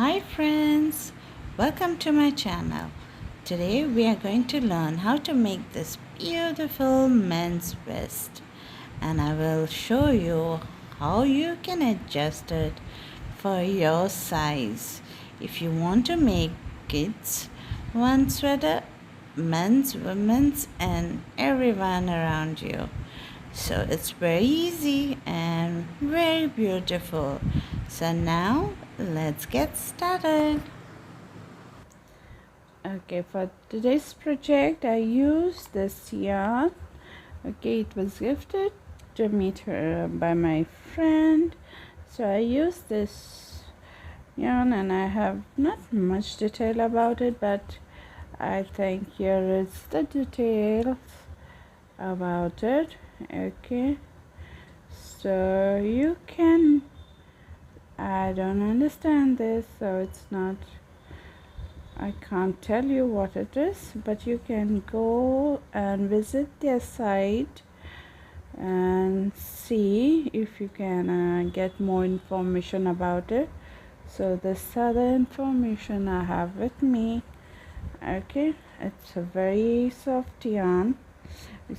Hi friends, welcome to my channel. Today we are going to learn how to make this beautiful men's vest, and I will show you how you can adjust it for your size. If you want to make kids one sweater, men's, women's and everyone around you. So it's very easy and very beautiful. So now let's get started. Okay, for today's project I used this yarn. Okay, it was gifted to me by my friend. So I used this yarn and I have not much detail about it, but I think here is the details about it. Okay, so you can, I don't understand this, so it's not, I can't tell you what it is, but you can go and visit their site and see if you can get more information about it. So this other information I have with me. Okay, it's a very soft yarn.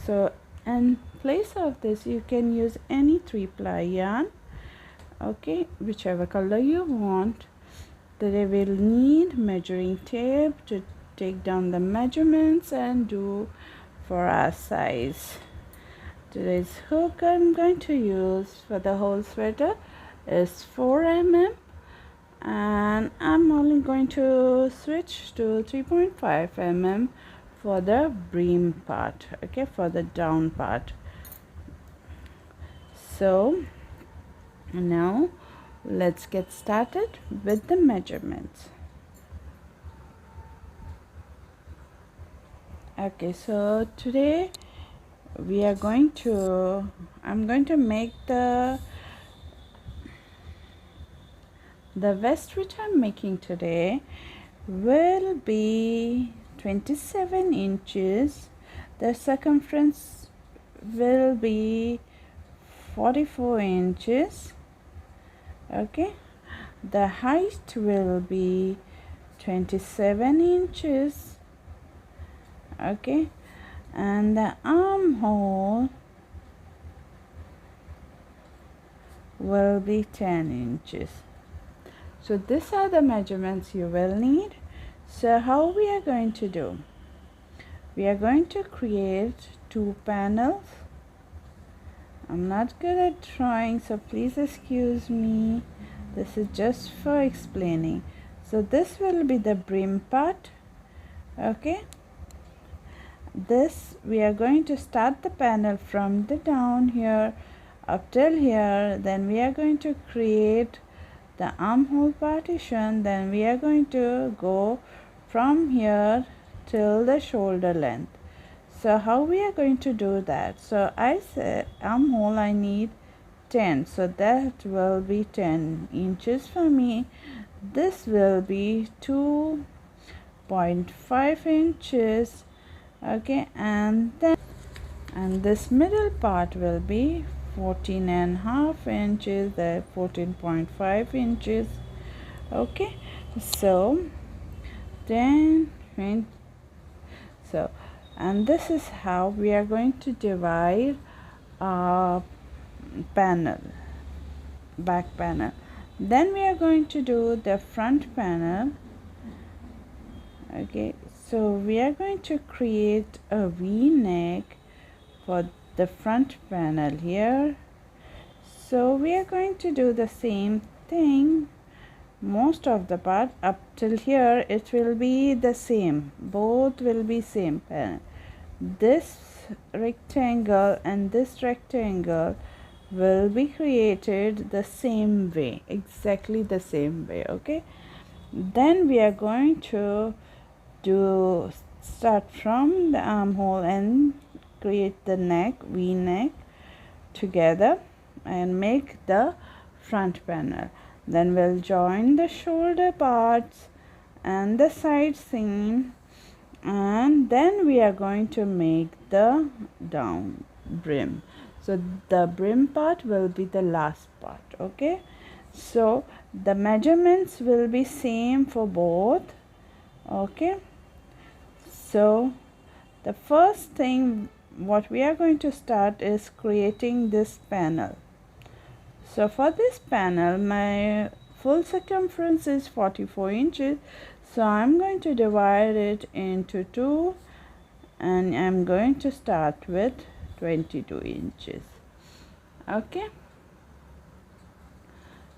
So in place of this you can use any 3-ply yarn, okay, whichever color you want. They will need measuring tape to take down the measurements and do for our size. Today's hook I'm going to use for the whole sweater is 4 mm, and I'm only going to switch to 3.5 mm for the brim part, okay, for the down part. So now let's get started with the measurements. Okay, so today we are going to, I'm going to make the vest which I'm making today will be 27 inches. The circumference will be 44 inches. Okay, the height will be 27 inches. Okay, and the armhole will be 10 inches. So these are the measurements you will need. So how we are going to do? We are going to create 2 panels. I'm not good at drawing, so please excuse me. This is just for explaining. So this will be the brim part. Okay, this we are going to start the panel from the down here up till here. Then we are going to create the armhole partition. Then we are going to go from here till the shoulder length. So how we are going to do that? So I said armhole I need 10, so that will be 10 inches for me. This will be 2.5 inches. Okay, and this middle part will be 14.5 inches, the 14.5 inches. Okay, so then so, and this is how we are going to divide our panel, back panel. Then we are going to do the front panel. Okay, so we are going to create a V-neck for the front panel here. So we are going to do the same thing. Most of the part up till here it will be the same, both will be same panel. This rectangle and this rectangle will be created the same way, exactly the same way. Okay, then we are going to start from the armhole and create the neck, V-neck together and make the front panel. Then we'll join the shoulder parts and the side seam, and then we are going to make the down brim. So the brim part will be the last part. Okay, so the measurements will be same for both. Okay, so the first thing what we are going to start is creating this panel. So for this panel, my full circumference is 44 inches, so I'm going to divide it into two, and I'm going to start with 22 inches. Okay,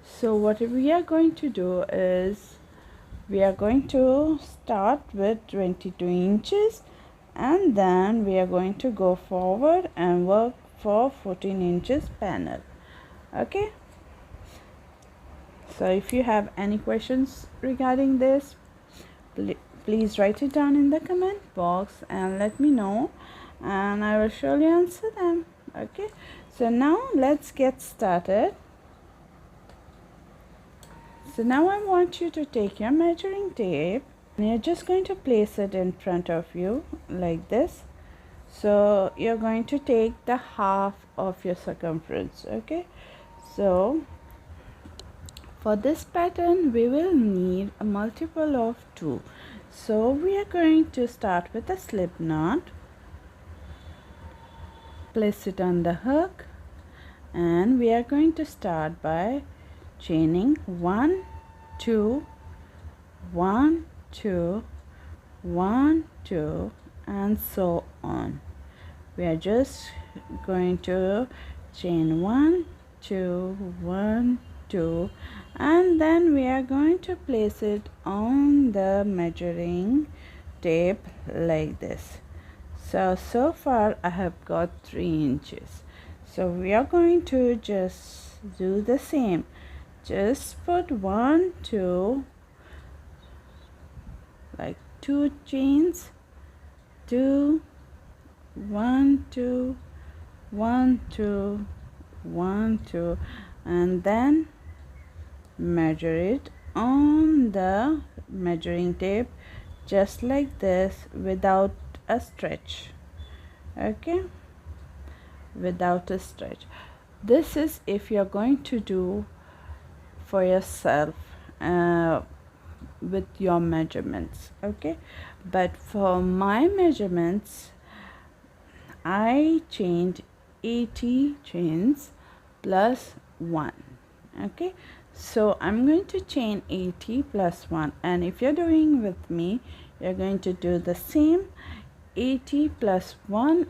so what we are going to do is we are going to start with 22 inches, and then we are going to go forward and work for 14 inches panel. Okay, so if you have any questions regarding this, please write it down in the comment box and let me know, and I will surely answer them. Okay, so now let's get started. So now I want you to take your measuring tape and you're just going to place it in front of you like this. So you're going to take the half of your circumference. Okay, so for this pattern we will need a multiple of 2. So we are going to start with a slip knot, place it on the hook, and we are going to start by chaining 1 2 1 2 1 2 and so on. We are just going to chain 1 2 1 2, and then we are going to place it on the measuring tape like this. So far I have got 3 inches. So we are going to just do the same. Just put 1 2, like 2 chains, 2 1 2 1 2 1 2, and then measure it on the measuring tape just like this without a stretch. Okay, without a stretch. This is if you're going to do for yourself with your measurements. Okay, but for my measurements I chained 80 chains plus 1. Okay, so I'm going to chain 80 plus 1, and if you're doing with me, you're going to do the same. 80 plus 1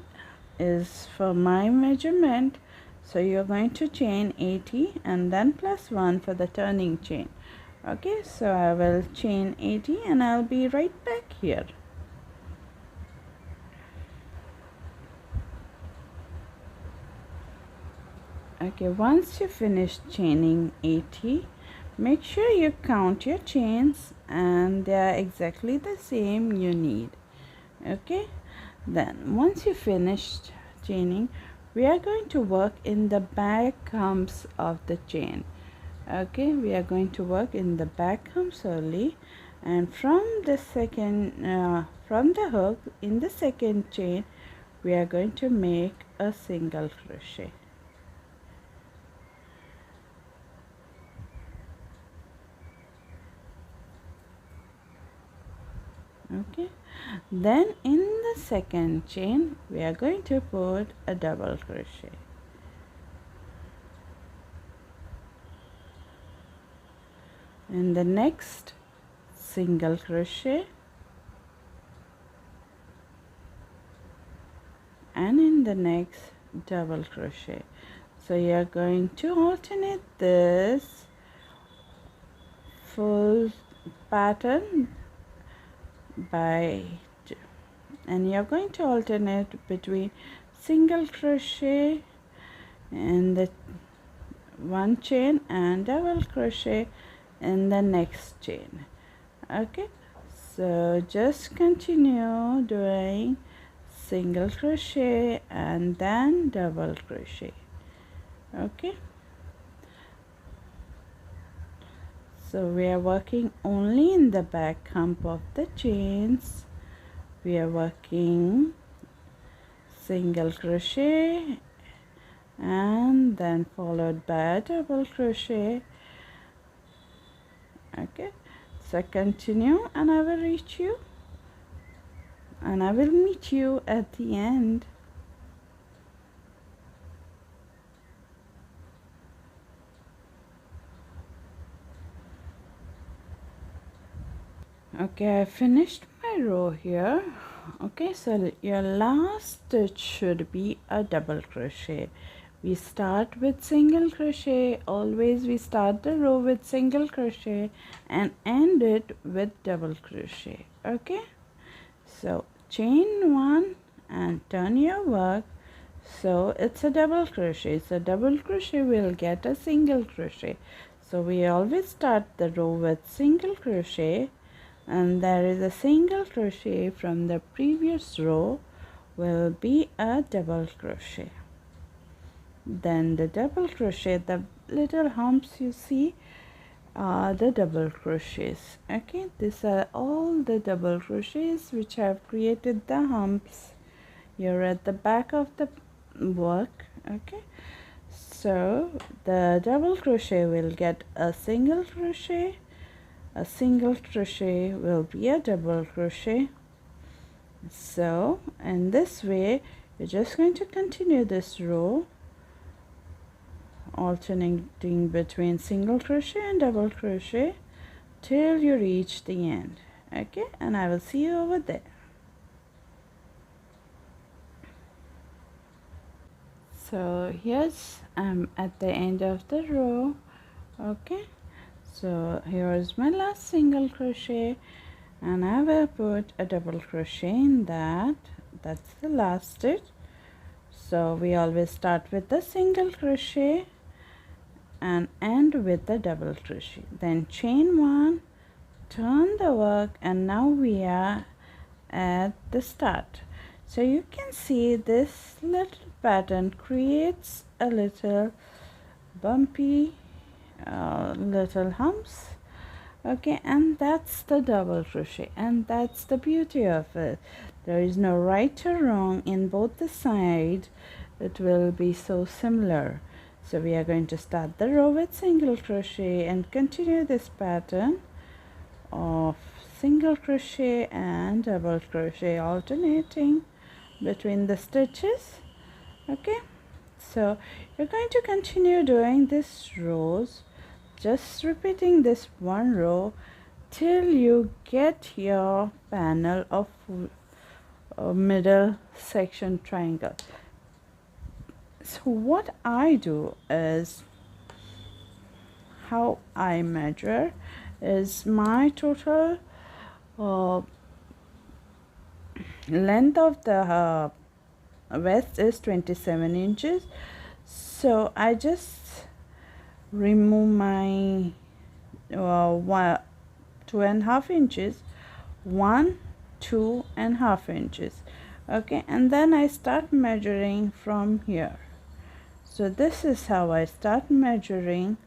is for my measurement, so you're going to chain 80 and then plus 1 for the turning chain. Okay, so I will chain 80 and I'll be right back here. Okay, once you finish chaining 80, make sure you count your chains and they are exactly the same you need. Okay, then once you finished chaining, we are going to work in the back humps of the chain. Okay, we are going to work in the back humps only, and from the from the hook in the second chain we are going to make a single crochet. Okay, then in the second chain we are going to put a double crochet. In the next, single crochet, and in the next, double crochet. So you are going to alternate this full pattern by 2, and you're going to alternate between single crochet in the one chain and double crochet in the next chain. Okay, so just continue doing single crochet and then double crochet. Okay, so we are working only in the back hump of the chains. We are working single crochet and then followed by a double crochet, Okay, so continue, and I will reach you, and I will meet you at the end. Okay, I finished my row here. Okay, so your last stitch should be a double crochet. We start with single crochet. Always we start the row with single crochet and end it with double crochet. Okay, so chain one and turn your work, so it's a double crochet. So double crochet will get a single crochet. So we always start the row with single crochet, and there is a single crochet from the previous row will be a double crochet. Then the double crochet, the little humps you see are the double crochets. Okay, these are all the double crochets which have created the humps here at the back of the work. Okay, so the double crochet will get a single crochet, a single crochet will be a double crochet. So in this way you're just going to continue this row, alternating between single crochet and double crochet till you reach the end. Okay, and I will see you over there. So here's I'm at the end of the row. Okay, so here is my last single crochet, and I will put a double crochet in that. That's the last stitch. So we always start with the single crochet and end with the double crochet, then chain one, turn the work, and now we are at the start. So you can see this little pattern creates a little bumpy little humps. Okay, and that's the double crochet, and that's the beauty of it. There is no right or wrong in both the sides. It will be so similar. So we are going to start the row with single crochet and continue this pattern of single crochet and double crochet, alternating between the stitches. Okay, so you're going to continue doing this rows, just repeating this one row till you get your panel of middle section triangle. So what I do is, how I measure is my total length of the vest is 27 inches. So I just remove my 2.5 inches, 2.5 inches. Okay, and then I start measuring from here. So this is how I start measuring,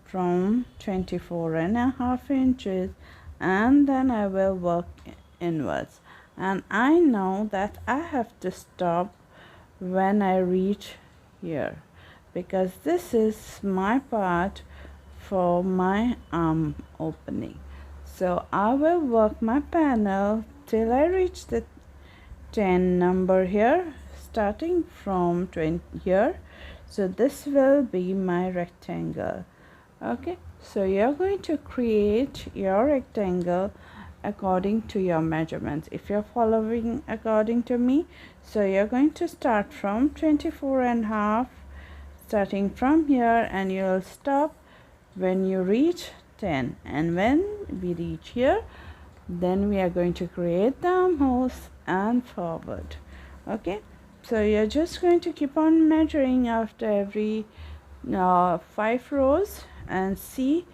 from 24.5 inches, and then I will work inwards. And I know that I have to stop when I reach here, because this is my part for my arm opening. So I will work my panel till I reach the 10 number here, starting from 20 here. So this will be my rectangle. Okay, so you're going to create your rectangle according to your measurements. If you're following according to me, so you're going to start from 24.5, starting from here, and you'll stop when you reach 10. And when we reach here, then we are going to create the armholes and forward. Okay, so you're just going to keep on measuring after every 5 rows and see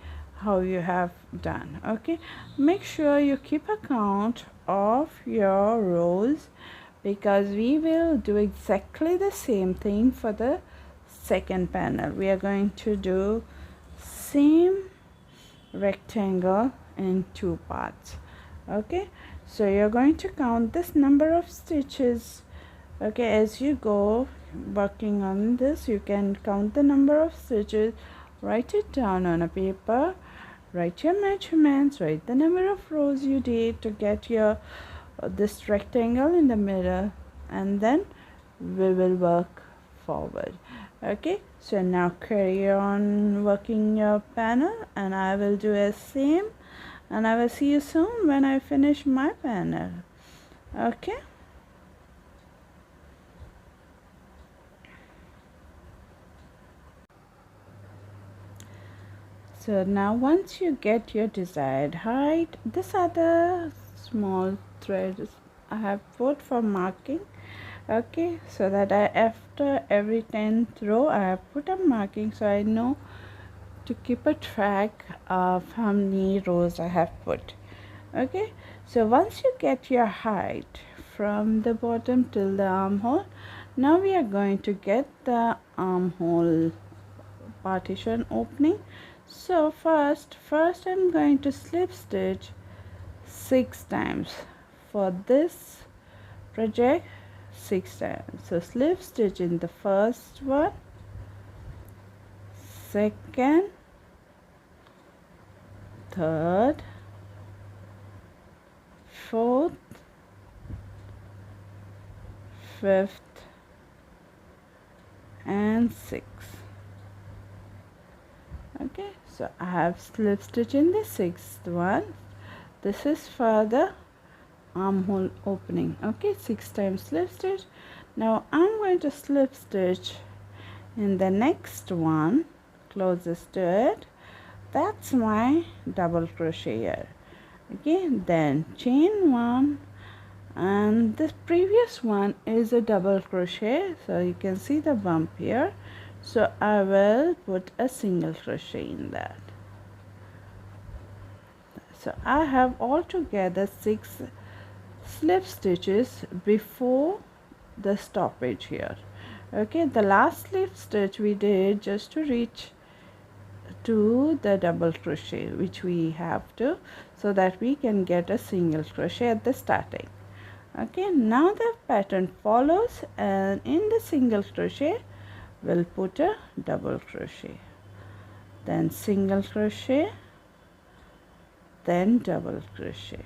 how you have done. Okay, make sure you keep a count of your rows, because we will do exactly the same thing for the second panel. We are going to do same rectangle in 2 parts. Okay, so you're going to count this number of stitches. Okay, as you go working on this, you can count the number of stitches, write it down on a paper, write your measurements, write the number of rows you did to get your this rectangle in the middle, and then we will work forward. Okay, so now carry on working your panel, and I will do the same, and I will see you soon when I finish my panel. Okay. So now once you get your desired height, this other small thread I have put for marking. Okay, so that after every 10th row I have put a marking, so I know to keep a track of how many rows I have put. Okay, so once you get your height from the bottom till the armhole, now we are going to get the armhole partition opening. So first I'm going to slip stitch 6 times for this project, 6 times. So slip stitch in the first one, second, third, fourth, fifth, and sixth. Okay, so I have slip stitch in the 6th one. This is for the armhole opening. Okay, 6 times slip stitch. Now I'm going to slip stitch in the next one closest to it. That's my double crochet here. Okay, then chain 1, and this previous one is a double crochet, so you can see the bump here. So I will put a single crochet in that. So I have altogether 6 slip stitches before the stoppage here. Okay, the last slip stitch we did just to reach to the double crochet, which we have to, so that we can get a single crochet at the starting. Okay, now the pattern follows, and in the single crochet we'll put a double crochet, then single crochet, then double crochet.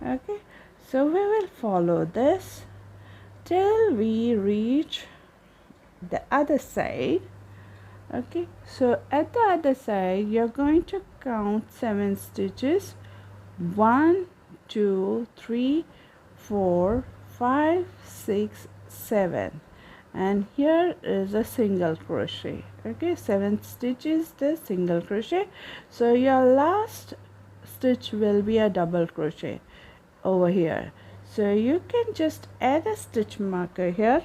Okay, so we will follow this till we reach the other side. Okay, so at the other side you're going to count 7 stitches. 1 2 3 4 5 6 7, and here is a single crochet. Okay, 7 stitches the single crochet. So your last stitch will be a double crochet over here. So you can just add a stitch marker here.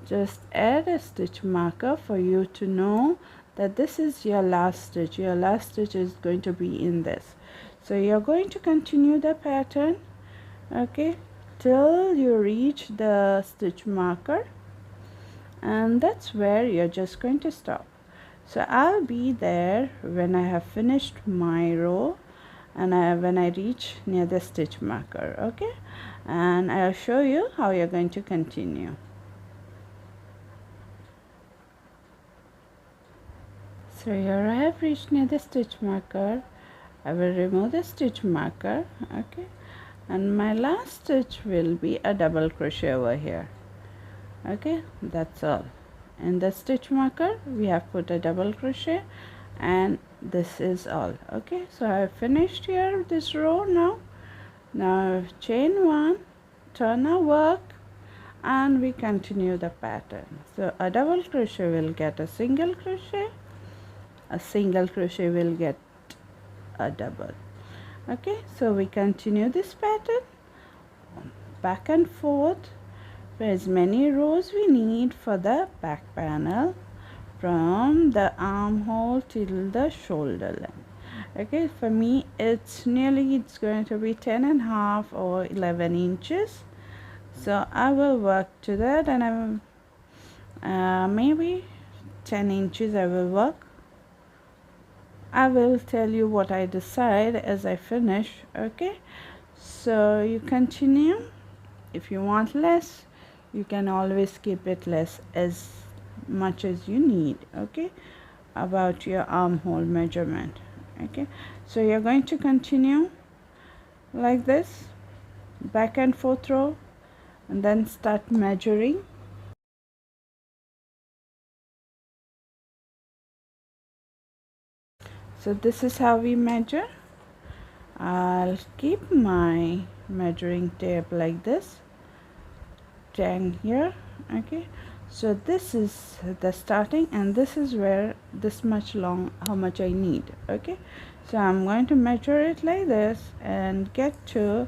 Just add a stitch marker for you to know that this is your last stitch. Your last stitch is going to be in this. So you're going to continue the pattern, okay, till you reach the stitch marker, and that's where you're just going to stop. So I'll be there when I have finished my row, and when I reach near the stitch marker. Okay, and I'll show you how you're going to continue. So here I have reached near the stitch marker. I will remove the stitch marker. Okay, and my last stitch will be a double crochet over here. Okay, that's all. In the stitch marker we have put a double crochet, and this is all. Okay, so I have finished here this row. Now chain 1, turn our work, and we continue the pattern. So a double crochet will get a single crochet, a single crochet will get a double. Okay, so we continue this pattern back and forth for as many rows we need for the back panel, from the armhole till the shoulder length. Okay, for me it's going to be 10.5 or 11 inches. So I will work to that, and I'm maybe 10 inches I will work. I will tell you what I decide as I finish. Okay, so you continue. If you want less, You can always keep it less as much as you need. Okay, about your armhole measurement. Okay, so you're going to continue like this, back and forth row, and then start measuring. So this is how we measure. I'll keep my measuring tape like this, down here. Okay, so this is the starting, and this is where this much long, how much I need. Okay, so I'm going to measure it like this and get to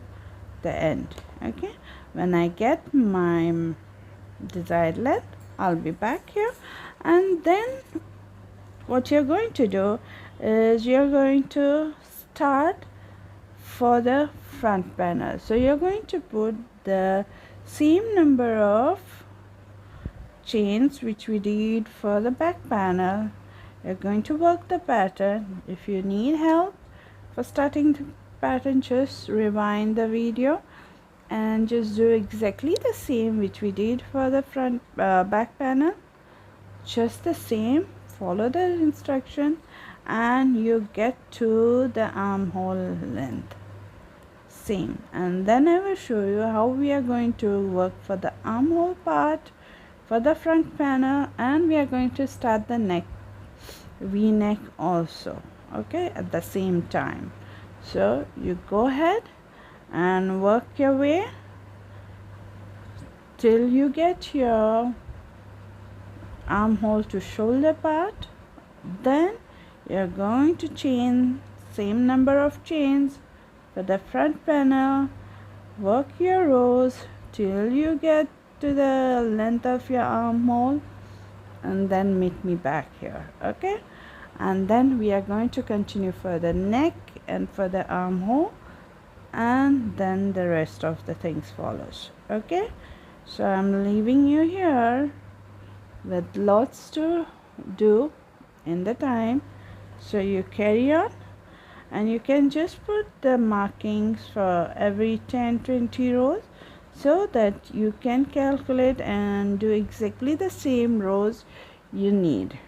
the end. Okay, when I get my desired length, I'll be back here, and then what you're going to do is you're going to start for the front panel. So you're going to put the same number of chains which we did for the back panel. You're going to work the pattern. If you need help for starting the pattern, just rewind the video and just do exactly the same which we did for the front back panel. Just the same, follow the instruction, and you get to the armhole length, same. And then I will show you how we are going to work for the armhole part for the front panel, and we are going to start the neck, v-neck also, okay, at the same time. So you go ahead and work your way till you get your armhole to shoulder part. Then you're going to chain same number of chains for the front panel. Work your rows till you get to the length of your armhole, and then meet me back here. Okay, and then we are going to continue for the neck and for the armhole, and then the rest of the things follows. Okay, so I'm leaving you here with lots to do in the time, so you carry on, and you can just put the markings for every 10-20 rows so that you can calculate and do exactly the same rows you need.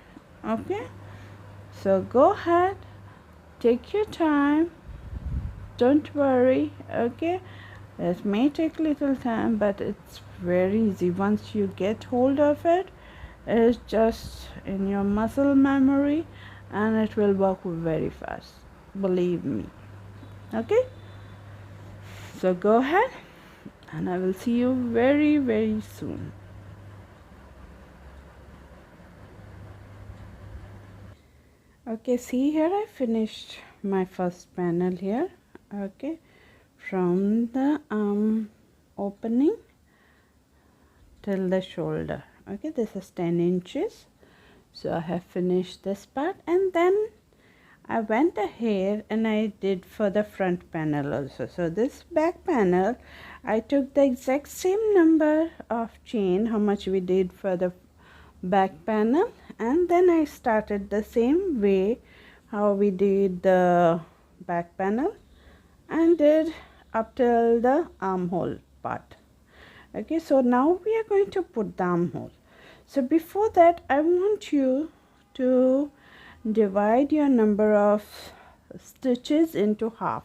Okay, so go ahead, take your time, don't worry. Okay, it may take little time, but it's very easy. Once you get hold of it, it's just in your muscle memory, and it will work very fast, believe me. Okay, so go ahead, and I will see you very, very soon. Okay, see here, I finished my first panel here. Okay, from the opening till the shoulder. Okay, this is 10 inches. So I have finished this part, and then I went ahead and I did for the front panel also. So this back panel, I took the exact same number of chain, how much we did for the back panel, and then I started the same way how we did the back panel and did up till the armhole part. Okay, so now we are going to put the armhole. So before that, I want you to divide your number of stitches into half.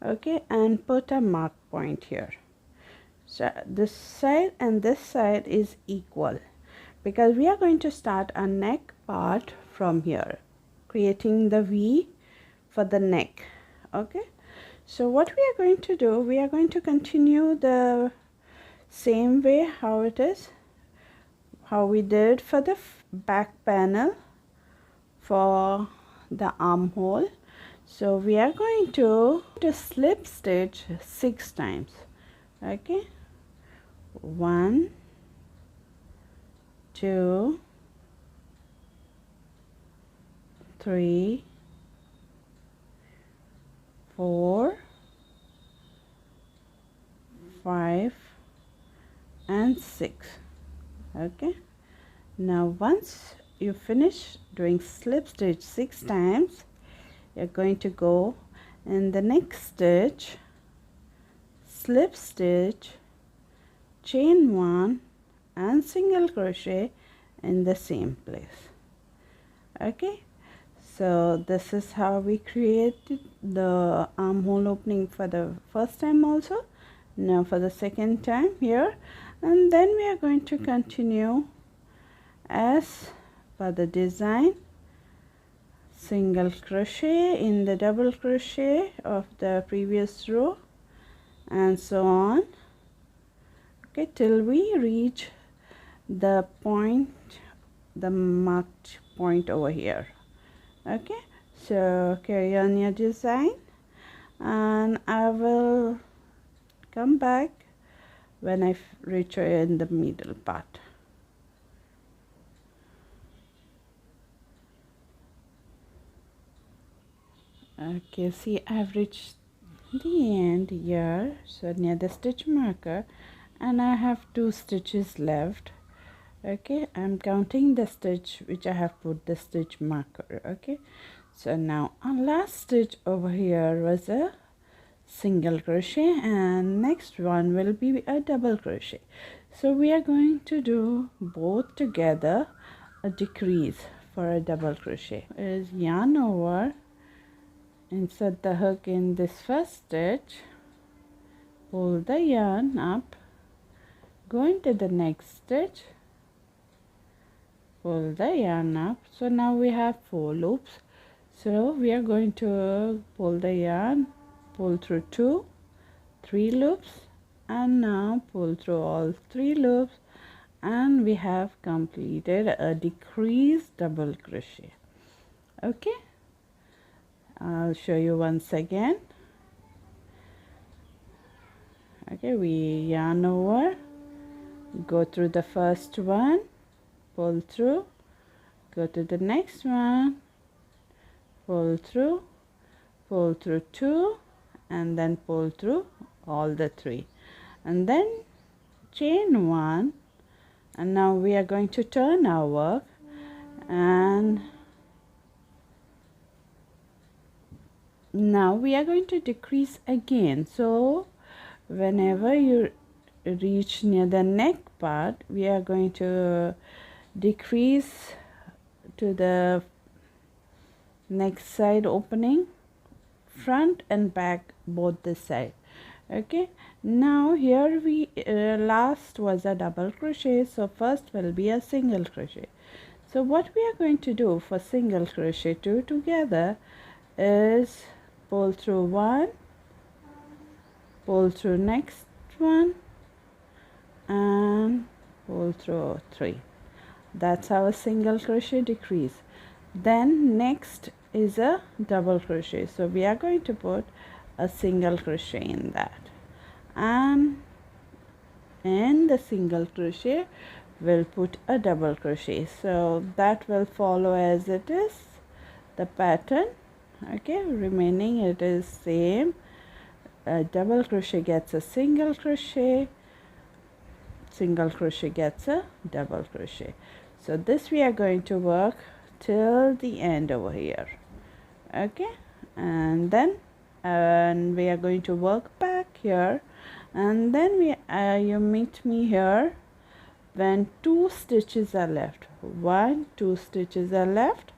Okay, and put a mark point here. So this side and this side is equal, because we are going to start a neck part from here, creating the V for the neck. Okay, so what we are going to do, we are going to continue the same way how it is, how we did for the back panel for the armhole. So we are going to slip stitch 6 times. Okay, 1, 2, 3, 4, 5, and 6. Okay, now once you finish doing slip stitch 6 times, you're going to go in the next stitch, slip stitch, chain 1, and single crochet in the same place. Okay, so this is how we created the armhole opening for the first time also. Now for the second time here, and then we are going to continue as for the design, single crochet in the double crochet of the previous row and so on, okay, till we reach the point, the marked point over here. Okay, so carry on your design and I will come back when I reach in the middle part. Okay, see, I've reached the end here, so near the stitch marker, and I have 2 stitches left. Okay, I'm counting the stitch which I have put the stitch marker. Okay, so now our last stitch over here was a single crochet and next one will be a double crochet. So we are going to do both together, a decrease for a double crochet. Is yarn over, insert the hook in this first stitch, pull the yarn up, go into the next stitch, pull the yarn up. So now we have 4 loops, so we are going to pull the yarn, pull through 2, 3 loops, and now pull through all 3 loops, and we have completed a decreased double crochet. Okay, I'll show you once again. Okay, we yarn over, go through the first one, pull through, go to the next one, pull through 2, and then pull through all the 3, and then chain 1, and now we are going to turn our work, and now we are going to decrease again. So whenever you reach near the neck part, we are going to decrease to the next side opening, front and back both the side. Okay, now here we last was a double crochet, so first will be a single crochet. So what we are going to do for single crochet 2 together is pull through 1, pull through next one, and pull through 3. That's our single crochet decrease. Then next is a double crochet, so we are going to put a single crochet in that, and in the single crochet we'll put a double crochet. So that will follow as it is, the pattern. Okay, remaining it is same. A double crochet gets a single crochet, single crochet gets a double crochet. So this we are going to work till the end over here. Okay, and then we are going to work back here, and then you meet me here when 2 stitches are left. 2 stitches are left.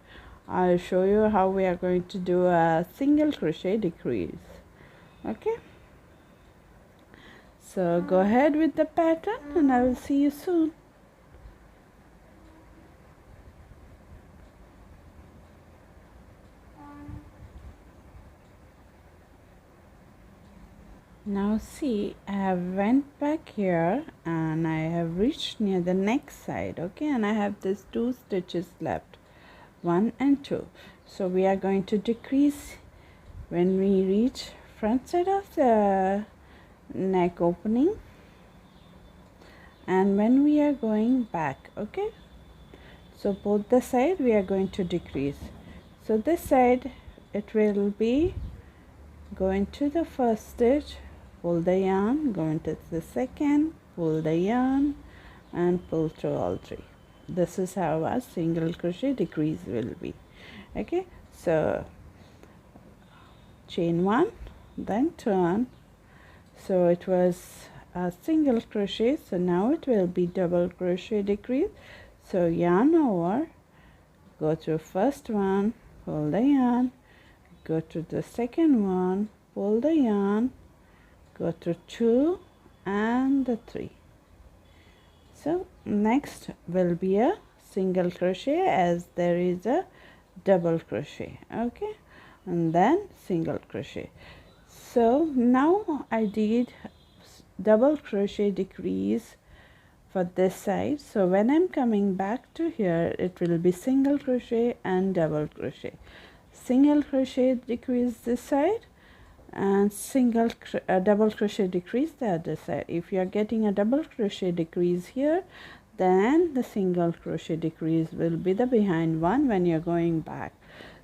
I'll show you how we are going to do a single crochet decrease. Okay, so go ahead with the pattern and I will see you soon. Now see, I have went back here and I have reached near the next side. Okay, and I have these 2 stitches left, 1 and 2. So we are going to decrease when we reach front side of the neck opening and when we are going back. Okay, so both the side we are going to decrease. So this side it will be go into the first stitch, pull the yarn, go into the second, pull the yarn, and pull through all 3. This is how a single crochet decrease will be. Okay, so chain 1, then turn. So it was a single crochet, so now it will be double crochet decrease. So yarn over, go to first one, pull the yarn, go to the second one, pull the yarn, go to 2 and the 3. So next will be a single crochet as there is a double crochet, okay, and then single crochet. So now I did double crochet decrease for this side, so when I'm coming back to here it will be single crochet and double crochet. Single crochet decrease this side and double crochet decrease the other side. If you are getting a double crochet decrease here, then the single crochet decrease will be the behind one when you're going back.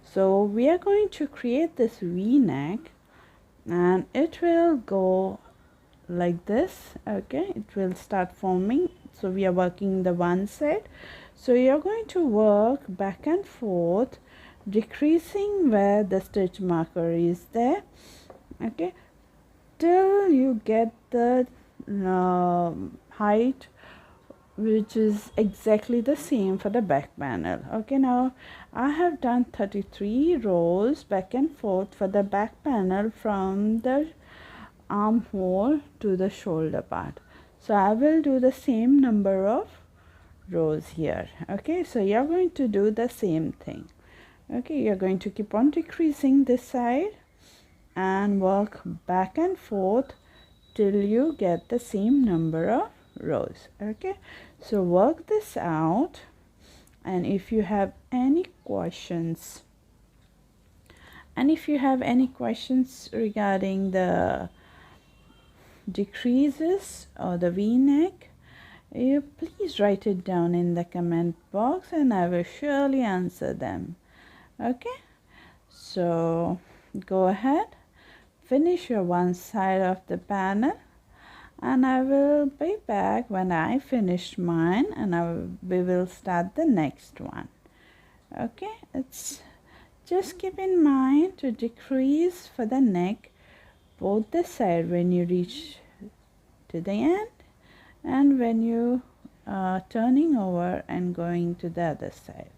So we are going to create this V-neck and it will go like this, okay, it will start forming. So we are working the one side, so you're going to work back and forth decreasing where the stitch marker is there, okay, till you get the height which is exactly the same for the back panel. Okay, now I have done 33 rows back and forth for the back panel from the armhole to the shoulder part. So I will do the same number of rows here. Okay, so you're going to do the same thing. Okay, you're going to keep on decreasing this side and work back and forth till you get the same number of rows. Okay, so work this out, and if you have any questions regarding the decreases or the V-neck, you please write it down in the comment box and I will surely answer them. Okay, so go ahead, finish your one side of the panel, and I will be back when I finish mine, and we will start the next one. Okay, it's just keep in mind to decrease for the neck both the side when you reach to the end and when you are turning over and going to the other side.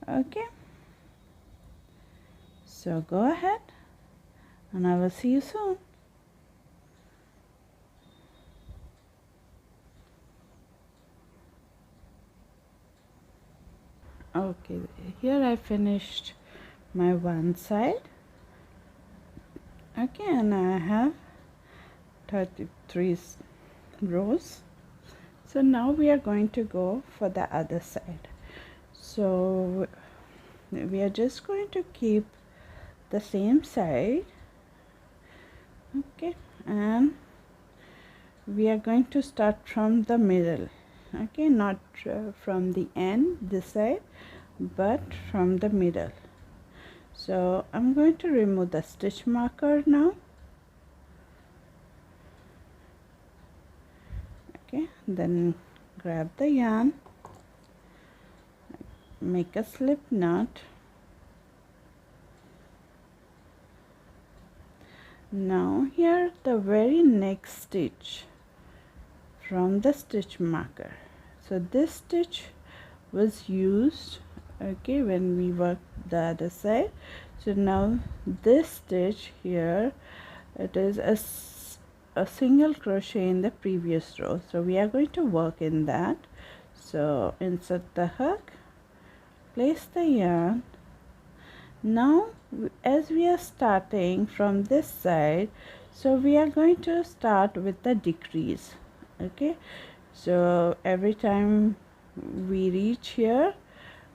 Okay, so go ahead and I will see you soon. Okay, here I finished my one side. Okay, and I have 33 rows. So now we are going to go for the other side. So we are just going to keep the same side, okay, and we are going to start from the middle, okay, not from the end this side but from the middle. So I'm going to remove the stitch marker now. Okay, then grab the yarn, make a slip knot. Now here the very next stitch from the stitch marker. So this stitch was used, okay, when we worked the other side. So now this stitch here, it is a single crochet in the previous row, so we are going to work in that. So insert the hook, place the yarn. Now as we are starting from this side, so we are going to start with the decrease. Okay, so every time we reach here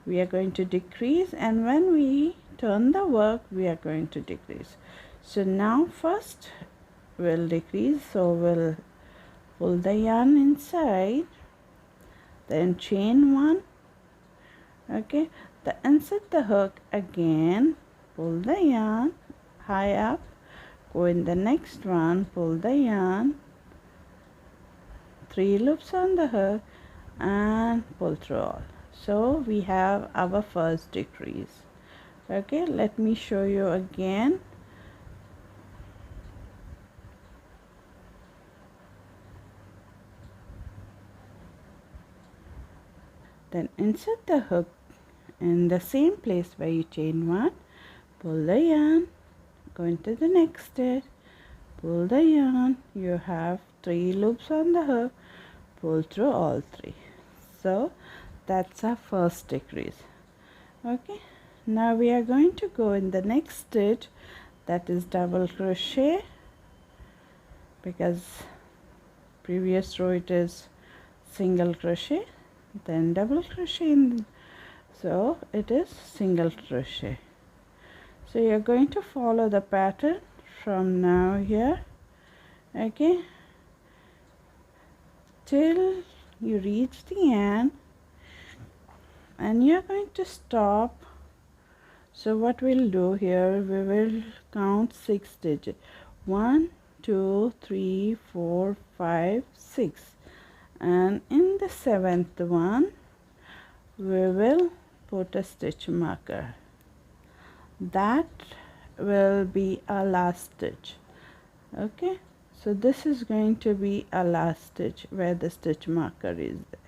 we are going to decrease, and when we turn the work we are going to decrease. So now first we'll decrease, so we'll pull the yarn inside, then chain one, okay, insert the hook again, pull the yarn high up, go in the next one, pull the yarn, 3 loops on the hook and pull through all. So we have our first decrease. Okay, let me show you again. Then insert the hook in the same place where you chain 1, pull the yarn, go into the next stitch, pull the yarn. You have 3 loops on the hook, pull through all 3. So that's our first decrease. Okay, now we are going to go in the next stitch, that is double crochet, because previous row it is single crochet, then double crochet so it is single crochet. So you're going to follow the pattern from now here, okay, till you reach the end, and you're going to stop. So what we'll do here, we will count 6 stitches. 1, 2, 3, 4, 5, 6, and in the 7th one we will put a stitch marker. That will be our last stitch. Okay, so this is going to be our last stitch where the stitch marker is there.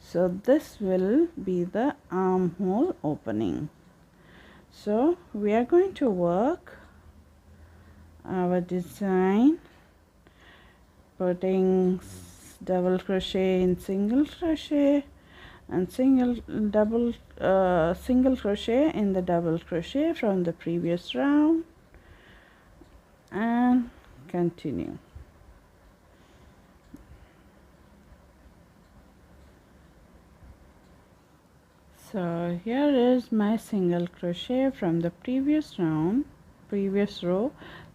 So this will be the armhole opening. So we are going to work our design, putting double crochet in single crochet and single crochet in the double crochet from the previous round, and continue. So here is my single crochet from the previous row.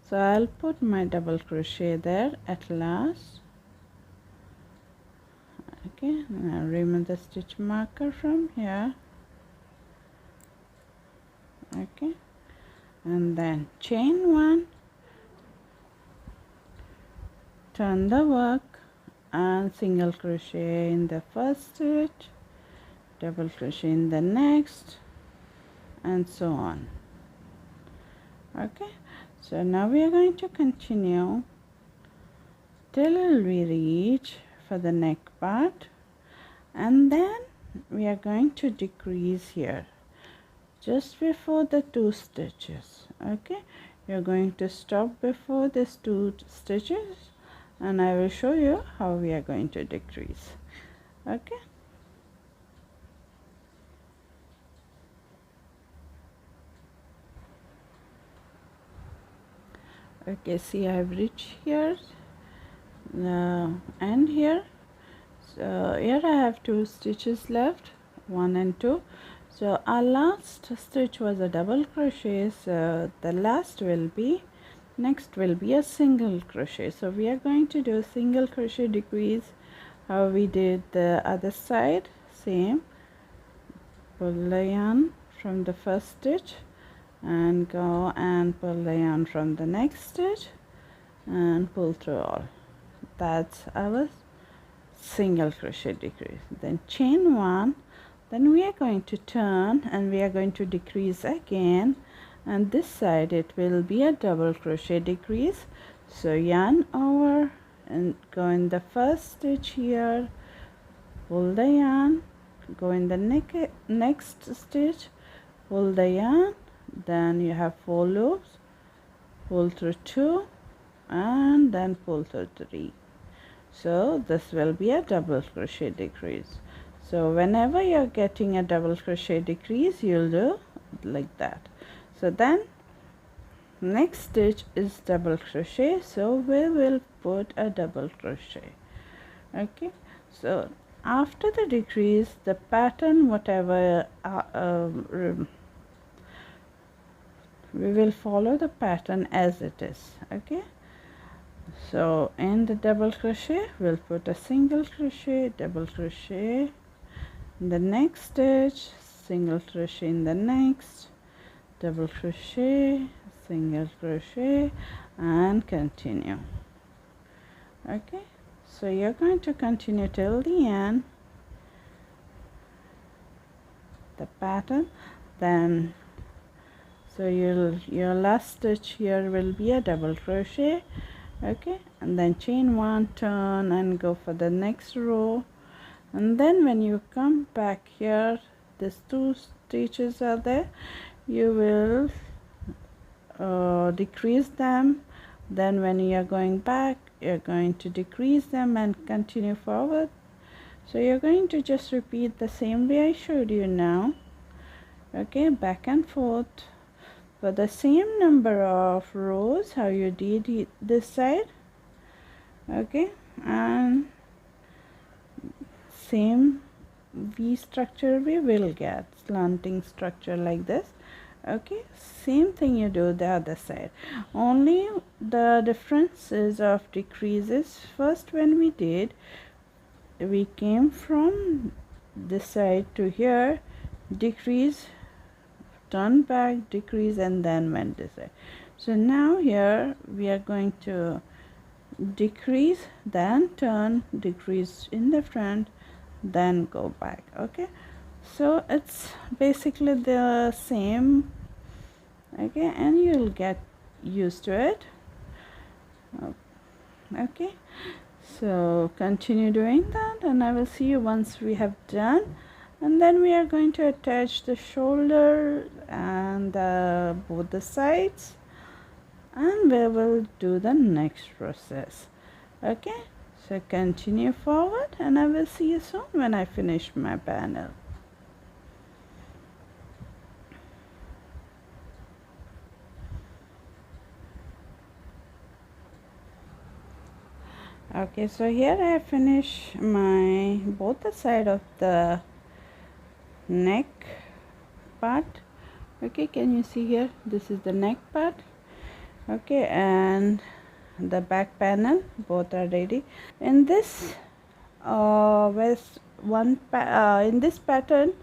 So I'll put my double crochet there at last. Okay, now remove the stitch marker from here. Okay, and then chain 1, turn the work, and single crochet in the first stitch, double crochet in the next, and so on. Okay, so now we are going to continue till we reach for the neck part, and then we are going to decrease here just before the 2 stitches. Okay, you're going to stop before these 2 stitches, and I will show you how we are going to decrease. Okay, okay, see, I've reached here and here. So here I have 2 stitches left, 1 and 2. So our last stitch was a double crochet, so the next will be a single crochet. So we are going to do a single crochet decrease how we did the other side. Same, pull the yarn from the first stitch and go and pull the yarn from the next stitch and pull through all. That's our single crochet decrease. Then chain 1, then we are going to turn and we are going to decrease again, and this side it will be a double crochet decrease. So yarn over and go in the first stitch here, pull the yarn, go in the next stitch, pull the yarn, then you have 4 loops, pull through 2 and then pull through 3. So this will be a double crochet decrease. So whenever you're getting a double crochet decrease, you'll do like that. So then next stitch is double crochet, so we will put a double crochet. Okay, so after the decrease, the pattern whatever we will follow the pattern as it is. Okay, so in the double crochet we'll put a single crochet, double crochet in the next stitch, single crochet in the next, double crochet, single crochet, and continue. Okay, so you're going to continue till the end the pattern. Then so your last stitch here will be a double crochet. Okay, and then chain 1, turn and go for the next row, and then when you come back here, these two stitches are there, you will decrease them. Then when you are going back, you're going to decrease them and continue forward. So you're going to just repeat the same way I showed you now. Okay, back and forth for the same number of rows how you did this side. Okay, and same V structure we will get, slanting structure like this. Okay, same thing you do the other side, only the difference is of decreases. First when we did, we came from this side to here, decrease, turn back, decrease, and then went this side. So now here we are going to decrease, then turn, decrease in the front, then go back. Okay, so it's basically the same. Okay, and you'll get used to it. Okay, so continue doing that, and I will see you once we have done. And then we are going to attach the shoulder and both the sides, and we will do the next process. Okay, so continue forward, and I will see you soon when I finish my panel. Okay, so here I finish my both the side of the neck part. Okay, can you see here, this is the neck part. Okay, and the back panel, both are ready. In this in this pattern,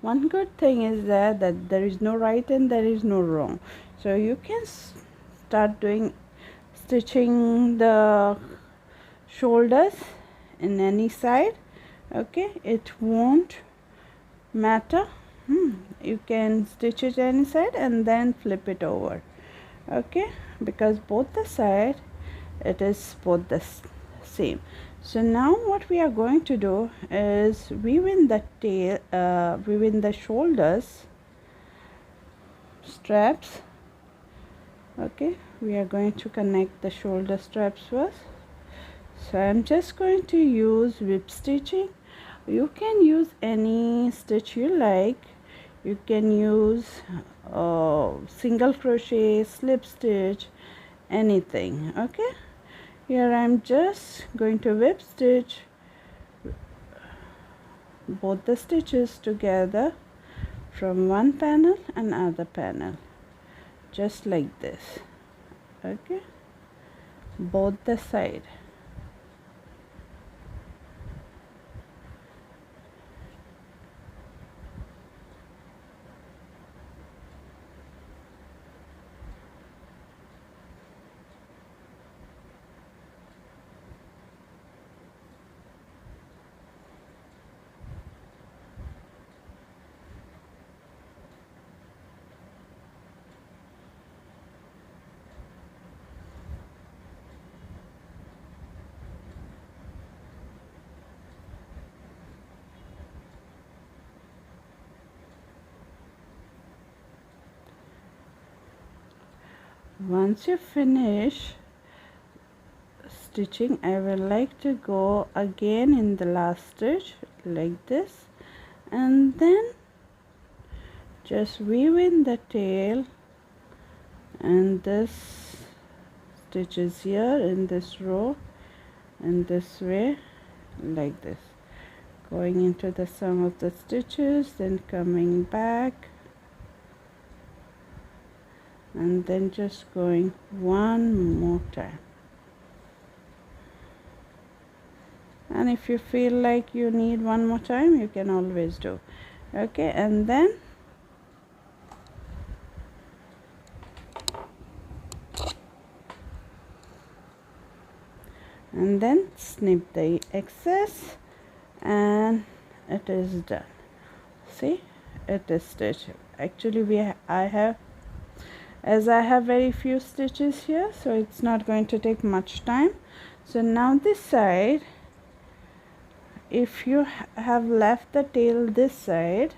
one good thing is that there is no right and there is no wrong, so you can start doing stitching the shoulders in any side. Okay, it won't matter. You can stitch it any side and then flip it over. Okay, because both the side it is both the same. So now what we are going to do is weave in the tail, weave in the shoulders straps. Okay, we are going to connect the shoulder straps first. So I'm just going to use whip stitching. You can use any stitch you like. You can use single crochet, slip stitch, anything. Okay, here I'm just going to whip stitch both the stitches together from one panel and other panel, just like this. Okay, both the side. Once you finish stitching, I will like to go again in the last stitch like this, and then just weave in the tail, and this stitch is here in this row, in this way, like this, going into the sum of the stitches, then coming back, and then just going one more time. And if you feel like you need one more time, you can always do. Okay, and then snip the excess, and it is done. See, it is stitched. Actually as I have very few stitches here, so it's not going to take much time. So now this side if you have left the tail this side,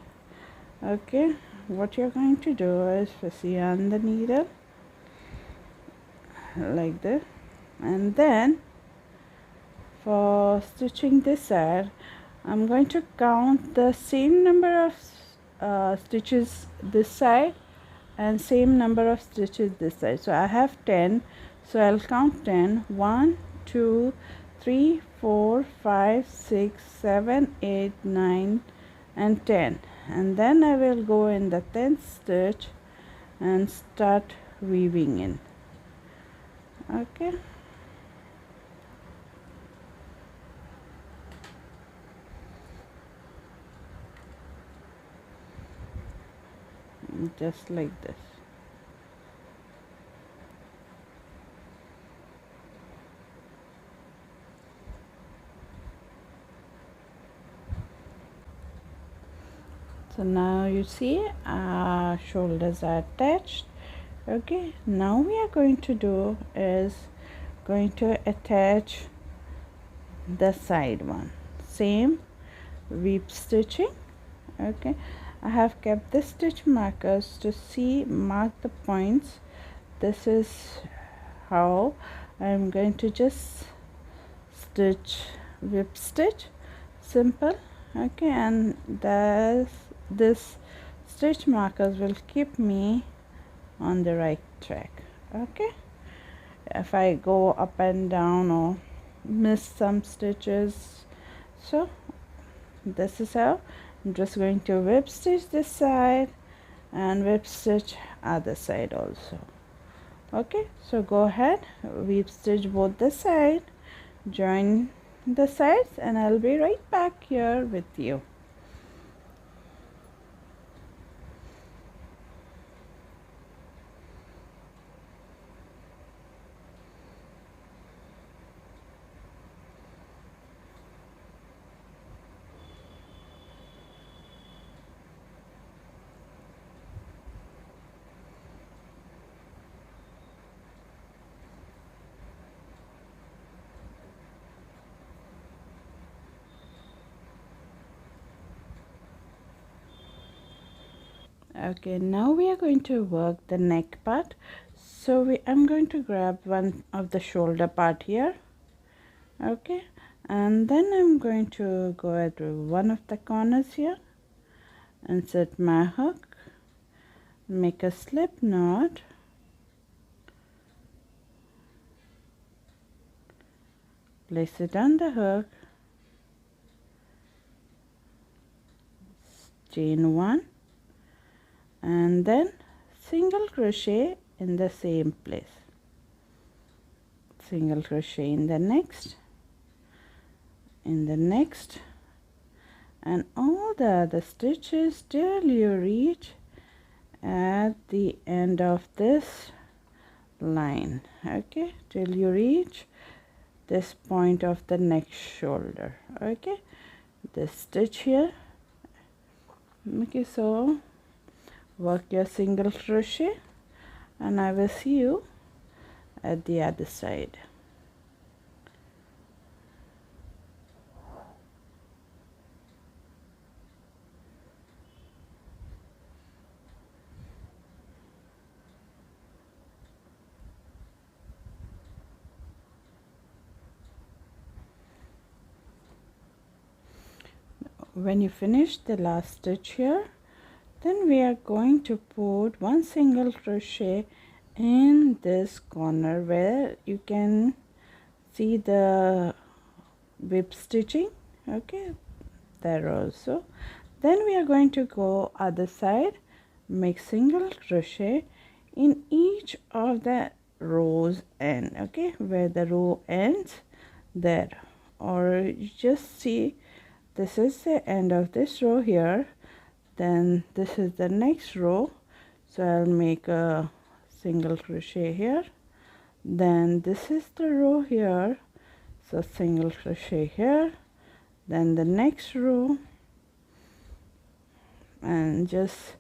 okay, what you're going to do is press on the needle like this, and then for stitching this side I'm going to count the same number of stitches this side and same number of stitches this side. So I have 10, so I'll count 10. 1 2 3 4 5 6 7 8 9 and 10, and then I will go in the 10th stitch and start weaving in. Okay, just like this. So now you see our shoulders are attached. Okay, now we are going to do is going to attach the side one, same weave stitching. Okay, I have kept the stitch markers to mark the points. This is how I'm going to just stitch whip stitch, simple. Okay, and this stitch markers will keep me on the right track. Okay, if I go up and down or miss some stitches, so this is how I'm just going to whip stitch this side and whip stitch other side also. Okay, so go ahead, whip stitch both the side, join the sides, and I'll be right back here with you. Okay, now we are going to work the neck part. So I'm going to grab one of the shoulder part here. Okay, and then I'm going to go at one of the corners here, insert my hook, make a slip knot, place it on the hook, chain one, and then single crochet in the same place, single crochet in the next, and all the other stitches till you reach at the end of this line. Okay, till you reach this point of the next shoulder. Okay, this stitch here. Okay, so work your single crochet and I will see you at the other side. When you finish the last stitch here, then we are going to put one single crochet in this corner where you can see the whip stitching. Okay, there also. Then we are going to go other side, make single crochet in each of the rows end. Okay, where the row ends, there, or you just see this is the end of this row here, then this is the next row, so I'll make a single crochet here, then this is the row here, so single crochet here, then the next row, and just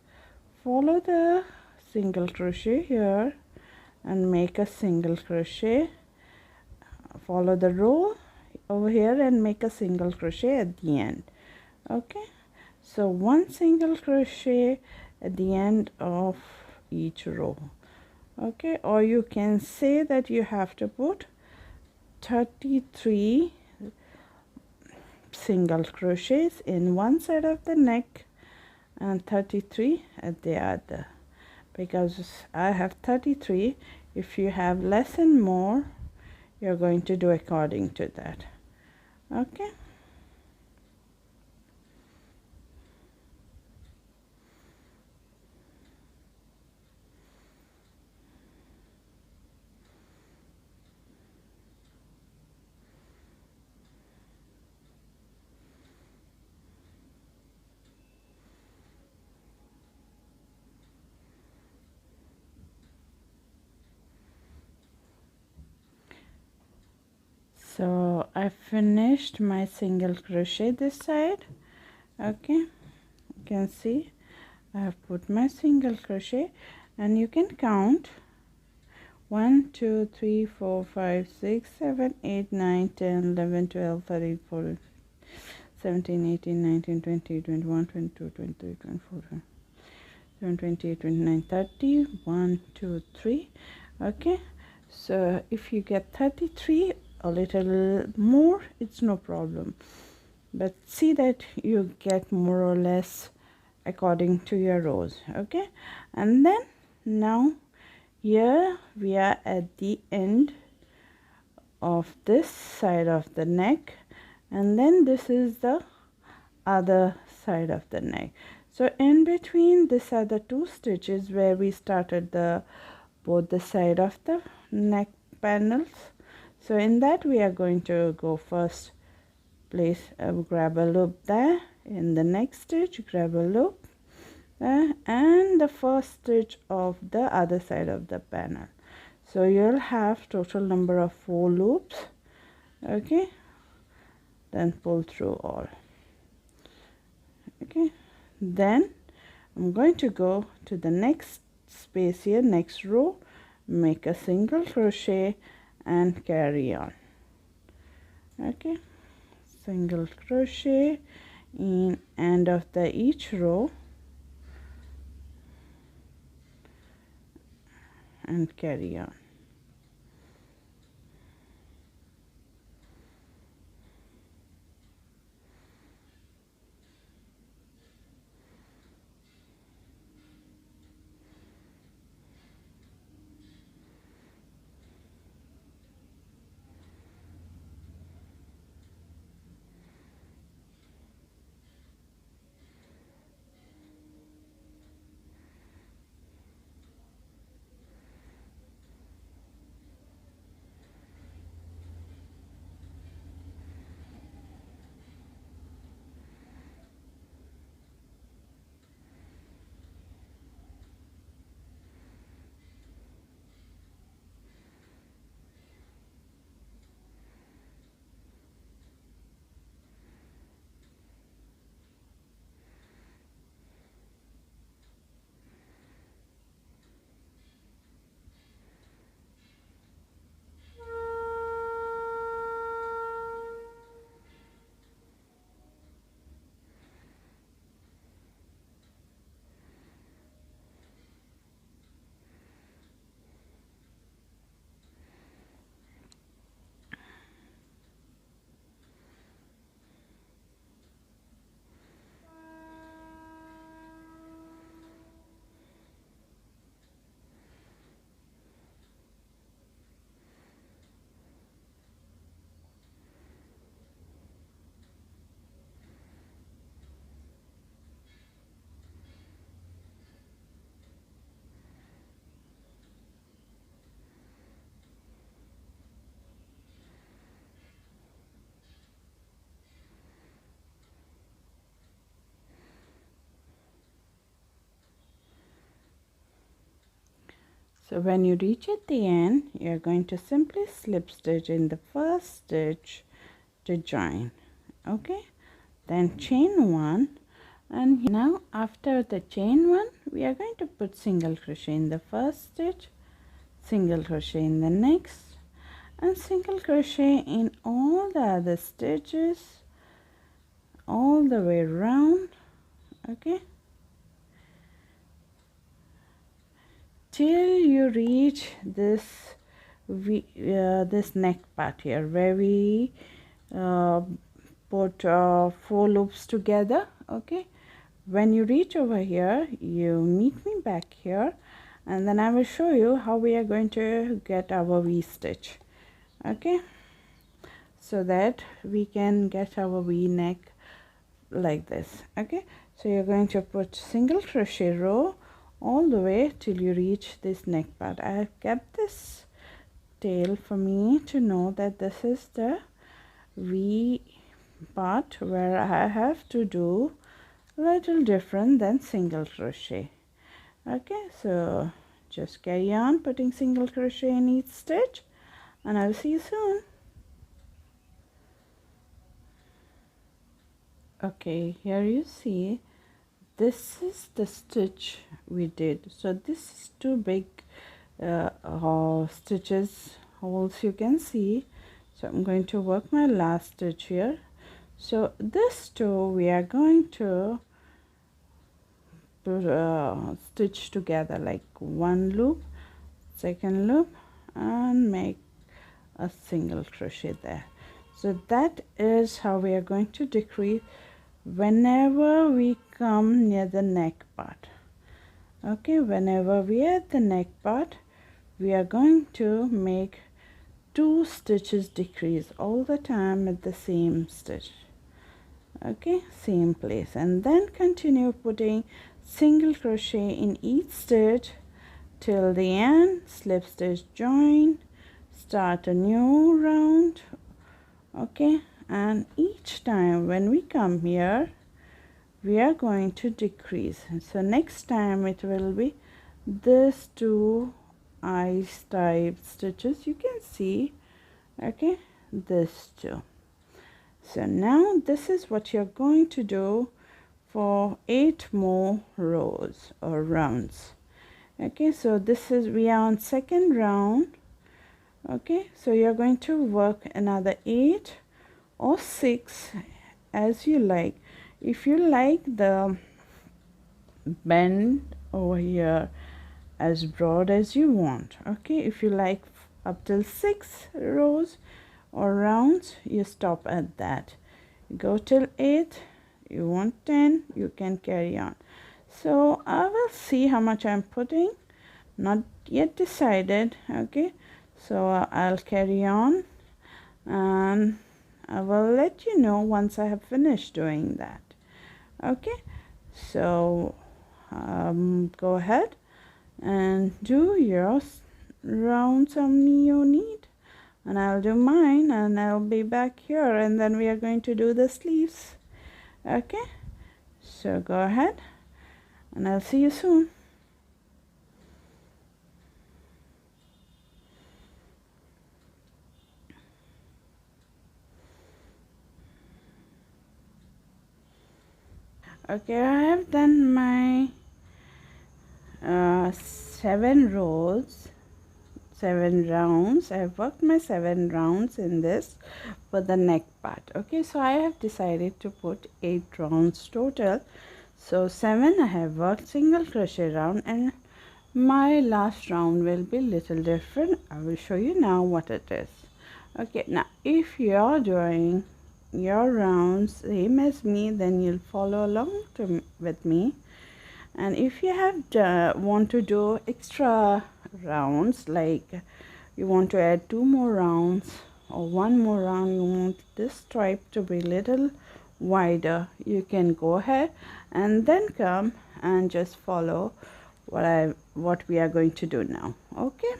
follow the single crochet here and make a single crochet, follow the row over here and make a single crochet at the end. Okay, so one single crochet at the end of each row. Okay, or you can say that you have to put 33 single crochets in one side of the neck and 33 at the other, because I have 33. If you have less and more, you're going to do according to that. Okay, so I finished my single crochet this side. Okay, you can see I have put my single crochet, and you can count 1 2 3 4 5 6 7 8 9 10 11 12 13 14 17 18 19 20 21 22 23 24 27 28 29 30 1 2 3. Okay, so if you get 33, a little more, it's no problem, but see that you get more or less according to your rows. Okay, and then now here we are at the end of this side of the neck, and then this is the other side of the neck. So in between, these are the two stitches where we started the both the side of the neck panels. So in that, we are going to go first, place grab a loop there, in the next stitch grab a loop there, and the first stitch of the other side of the panel. So you'll have total number of 4 loops. Okay, then pull through all. Okay, then I'm going to go to the next space here, next row, make a single crochet and carry on. Okay, single crochet in end of the each row and carry on. So when you reach at the end, you're going to simply slip stitch in the first stitch to join. Okay, then chain 1, and now after the chain 1, we are going to put single crochet in the first stitch, single crochet in the next, and single crochet in all the other stitches all the way around, okay, till you reach this this neck part here where we put 4 loops together. Okay, when you reach over here, you meet me back here, and then I will show you how we are going to get our V stitch. Okay, so that we can get our V neck like this. Okay, so you're going to put single crochet row all the way till you reach this neck part. I have kept this tail for me to know that this is the V part where I have to do a little different than single crochet. Okay, so just carry on putting single crochet in each stitch, and I'll see you soon. Okay, here you see this is the stitch we did. So this is 2 big stitches, holes you can see. So I'm going to work my last stitch here. So this 2 we are going to stitch together like 1 loop, 2nd loop, and make a single crochet there. So that is how we are going to decrease whenever we come near the neck part. Okay, whenever we are at the neck part, we are going to make 2 stitches decrease all the time at the same stitch. Okay, same place, and then continue putting single crochet in each stitch till the end. Slip stitch, join, start a new round. Okay, and each time when we come here, we are going to decrease. So next time it will be this 2 eyes type stitches you can see. Okay, this 2. So now this is what you're going to do for 8 more rows or rounds. Okay, so this is, we are on 2nd round. Okay, so you're going to work another 8 or 6 as you like. If you like the bend over here as broad as you want, okay, if you like up till 6 rows or rounds, you stop at that. Go till 8, you want 10, you can carry on. So I will see how much I'm putting, not yet decided. Okay, so I'll carry on and I will let you know once I have finished doing that. Okay, so go ahead and do your rounds on you need, and I'll do mine, and I'll be back here, and then we are going to do the sleeves. Okay, so go ahead and I'll see you soon. Okay, I have done my 7 rows, 7 rounds. I have worked my 7 rounds in this for the neck part. Okay, so I have decided to put 8 rounds total. So 7 I have worked single crochet round, and my last round will be little different. I will show you now what it is. Okay, now if you are doing your rounds same as me, then you'll follow along with me. And if you have want to do extra rounds, like you want to add 2 more rounds or 1 more round, you want this stripe to be little wider, you can go ahead and then come and just follow what we are going to do now. Okay,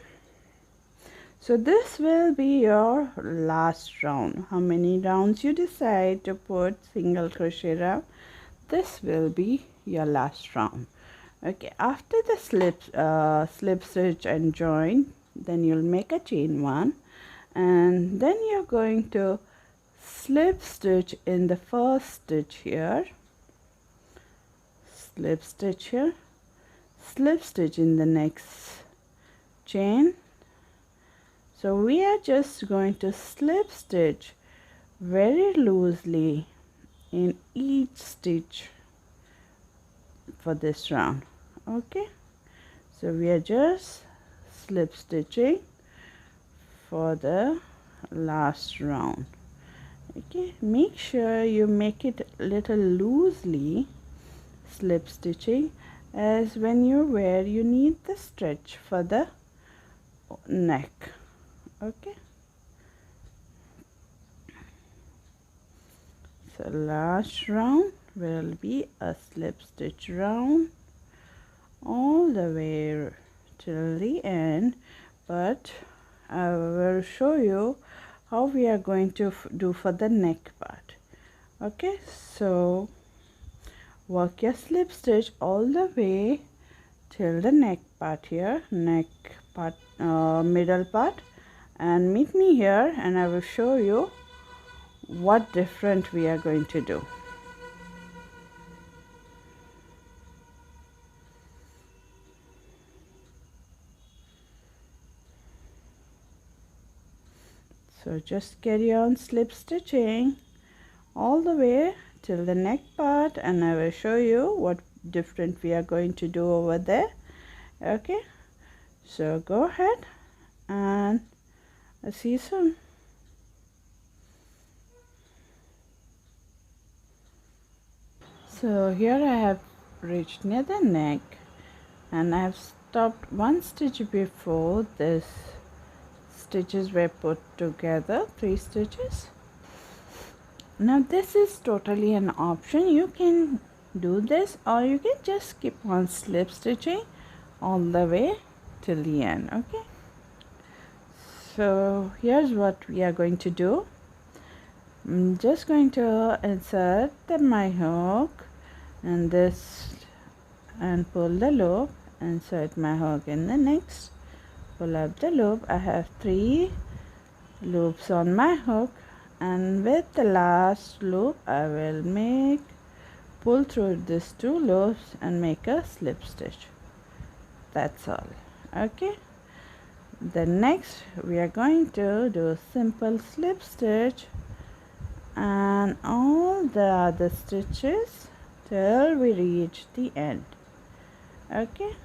so this will be your last round. How many rounds you decide to put single crochet round, this will be your last round. Okay, after the slip stitch and join, then you'll make a chain 1, and then you're going to slip stitch in the first stitch here, slip stitch here, slip stitch in the next chain, So we are just going to slip stitch very loosely in each stitch for this round. Okay, so we are just slip stitching for the last round. Okay, make sure you make it little loosely slip stitching, as when you wear you need the stretch for the neck. Okay, so last round will be a slip stitch round all the way till the end, but I will show you how we are going to do for the neck part. Okay, so work your slip stitch all the way till the neck part here, middle part, and meet me here and I will show you what different we are going to do. So just carry on slip stitching all the way till the neck part and I will show you what different we are going to do over there. Okay, so go ahead and I'll see you soon. So here I have reached near the neck and I have stopped one stitch before this stitches were put together, 3 stitches. Now this is totally an option, you can do this or you can just keep on slip stitching all the way till the end. Okay, so here's what we are going to do. I'm just going to insert my hook and this and pull the loop, insert my hook in the next, pull up the loop. I have 3 loops on my hook and with the last loop I will pull through these 2 loops and make a slip stitch. That's all. Okay, the next we are going to do simple slip stitch and all the other stitches till we reach the end. Okay,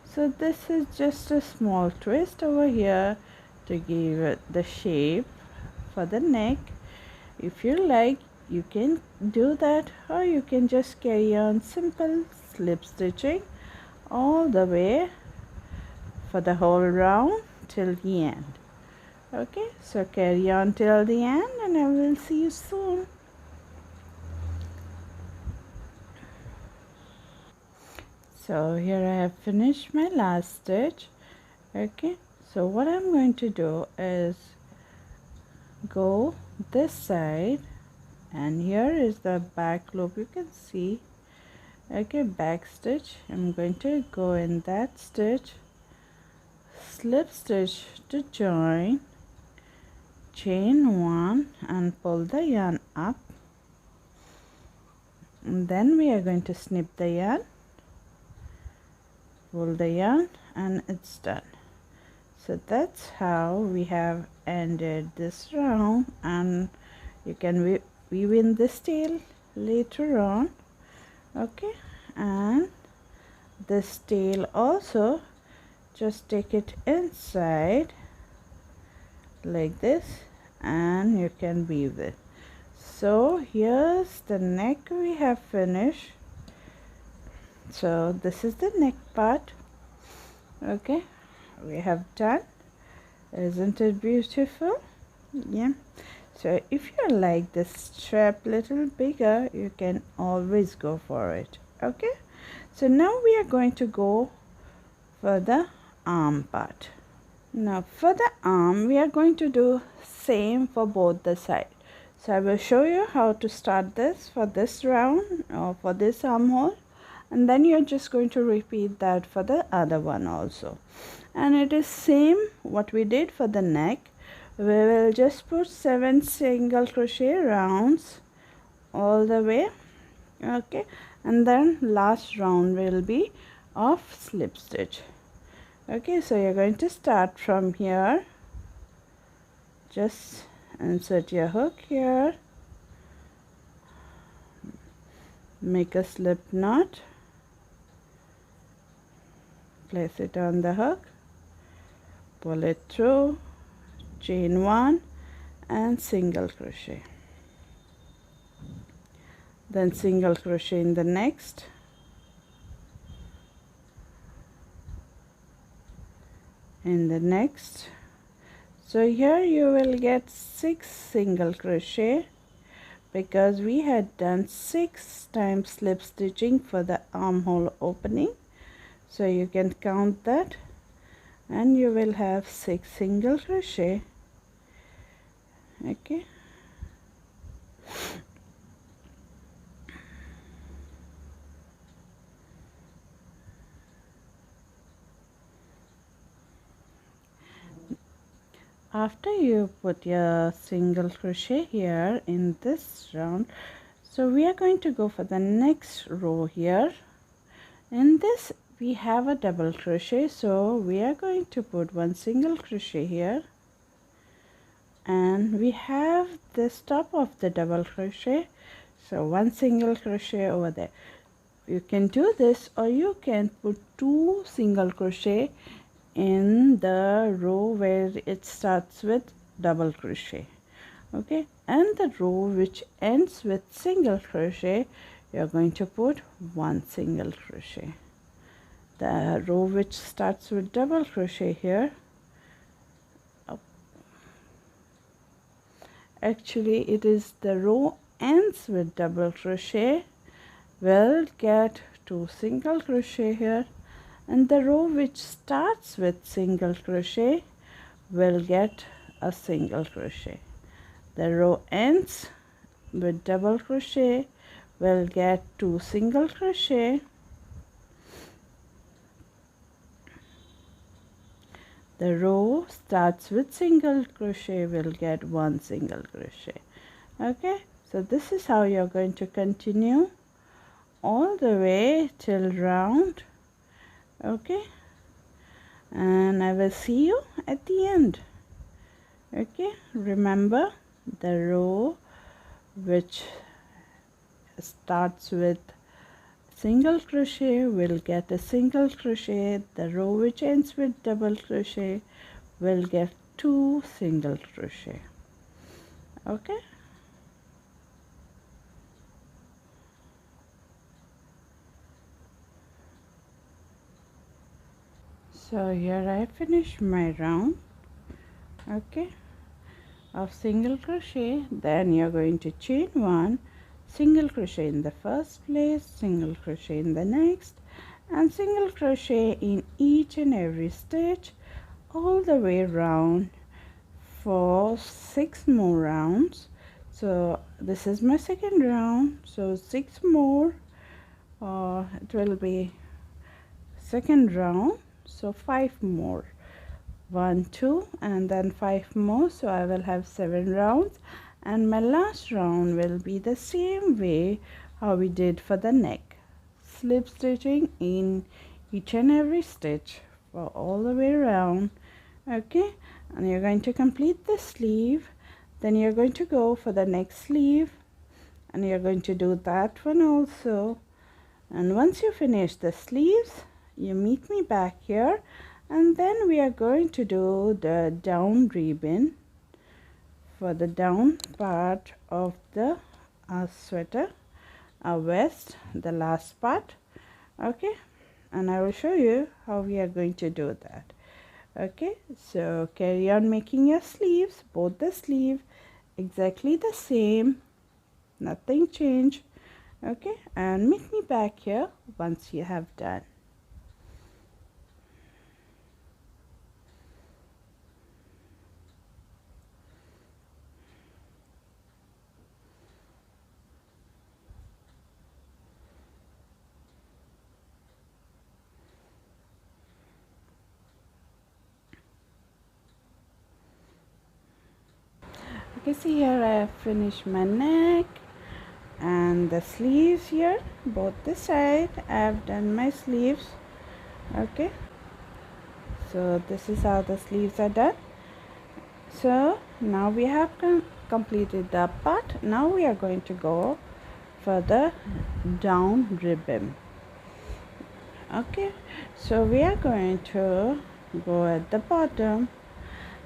so this is just a small twist over here to give it the shape for the neck. If you like, you can do that or you can just carry on simple slip stitching all the way for the whole round till the end. Okay, so carry on till the end and I will see you soon. So here I have finished my last stitch. Okay, so what I'm going to do is go this side and here is the back loop, you can see. Okay, back stitch, I'm going to go in that stitch, slip stitch to join, chain 1 and pull the yarn up, and then we are going to snip the yarn, pull the yarn, and it's done. So that's how we have ended this round, and you can weave in this tail later on. Okay, and this tail also just take it inside like this and you can weave it. So here's the neck we have finished. So this is the neck part. Okay, we have done. Isn't it beautiful? Yeah. So if you like this strap little bigger, you can always go for it. Okay, so now we are going to go for the arm part. Now for the arm we are going to do same for both the side. So I will show you how to start this for this round or for this armhole, and then you're just going to repeat that for the other one also. And it is same what we did for the neck. We will just put 7 single crochet rounds all the way. Okay, and then last round will be of slip stitch. Okay, so you're going to start from here just insert your hook here, make a slip knot, place it on the hook, pull it through, chain 1 and single crochet, then single crochet in the next, so here you will get 6 single crochet because we had done 6 times slip stitching for the armhole opening. So you can count that and you will have 6 single crochet. Okay. After you put your single crochet here in this round, so we are going to go for the next row here. In this we have a double crochet, so we are going to put 1 single crochet here, and we have this top of the double crochet, so 1 single crochet over there. You can do this, or you can put 2 single crochet in the row where it starts with double crochet. Okay, and the row which ends with single crochet, you're going to put 1 single crochet. The row which starts with double crochet here, actually it is the row ends with double crochet, will get 2 single crochet here, and the row which starts with single crochet will get a single crochet. The row ends with double crochet will get 2 single crochet. The row starts with single crochet will get 1 single crochet. Okay, so this is how you're going to continue all the way till round. Okay, and I will see you at the end. Okay, remember the row which starts with single crochet will get a single crochet. The row which ends with double crochet will get 2 single crochet. Okay. So here I finish my round, okay, of single crochet. Then you're going to chain 1, single crochet in the first place, single crochet in the next, and single crochet in each and every stitch all the way around for 6 more rounds. So this is my second round, so 6 more, it will be second round. So 5 more, 1 2 and then 5 more, so I will have 7 rounds, and my last round will be the same way how we did for the neck, slip stitching in each and every stitch for all the way around. Okay, and you're going to complete the sleeve, then you're going to go for the next sleeve and you're going to do that one also. And once you finish the sleeves, you meet me back here, and then we are going to do the down ribbon for the down part of the sweater, vest, the last part. Okay, and I will show you how we are going to do that. Okay, so carry on making your sleeves, both the sleeve exactly the same, nothing changed. Okay, and meet me back here once you have done. Okay, see here I have finished my neck and the sleeves here, both the side I have done my sleeves. Okay, so this is how the sleeves are done. So now we have completed the part. Now we are going to go for the down ribbon. Okay, so we are going to go at the bottom.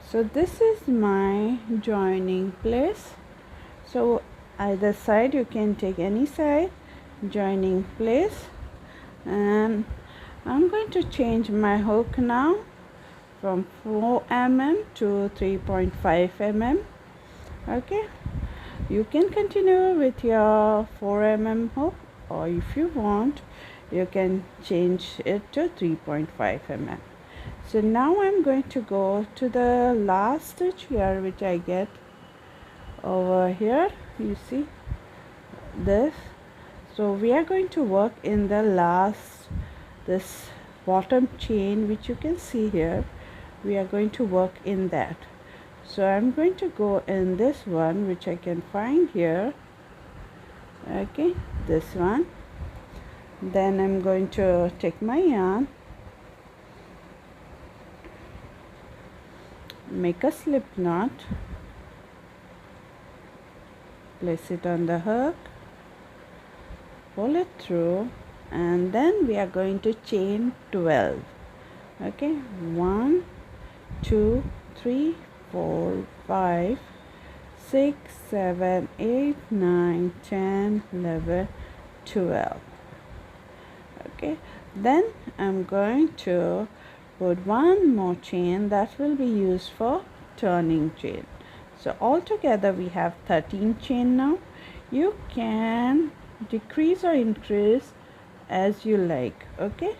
So this is my joining place. So either side, you can take any side, joining place. And I'm going to change my hook now from 4 mm to 3.5 mm. Okay, you can continue with your 4 mm hook, or if you want, you can change it to 3.5 mm. So now I'm going to go to the last stitch here, which I get over here. You see this. So we are going to work in the last, this bottom chain, which you can see here. We are going to work in that. So I'm going to go in this one, which I can find here. Okay, this one. Then I'm going to take my yarn, make a slip knot, place it on the hook, pull it through, and then we are going to chain 12. Okay, 1 2 3 4 5 6 7 8 9 10 11 12. Okay, then I'm going to put one more chain that will be used for turning chain. So altogether we have 13 chain now. You can decrease or increase as you like. Okay,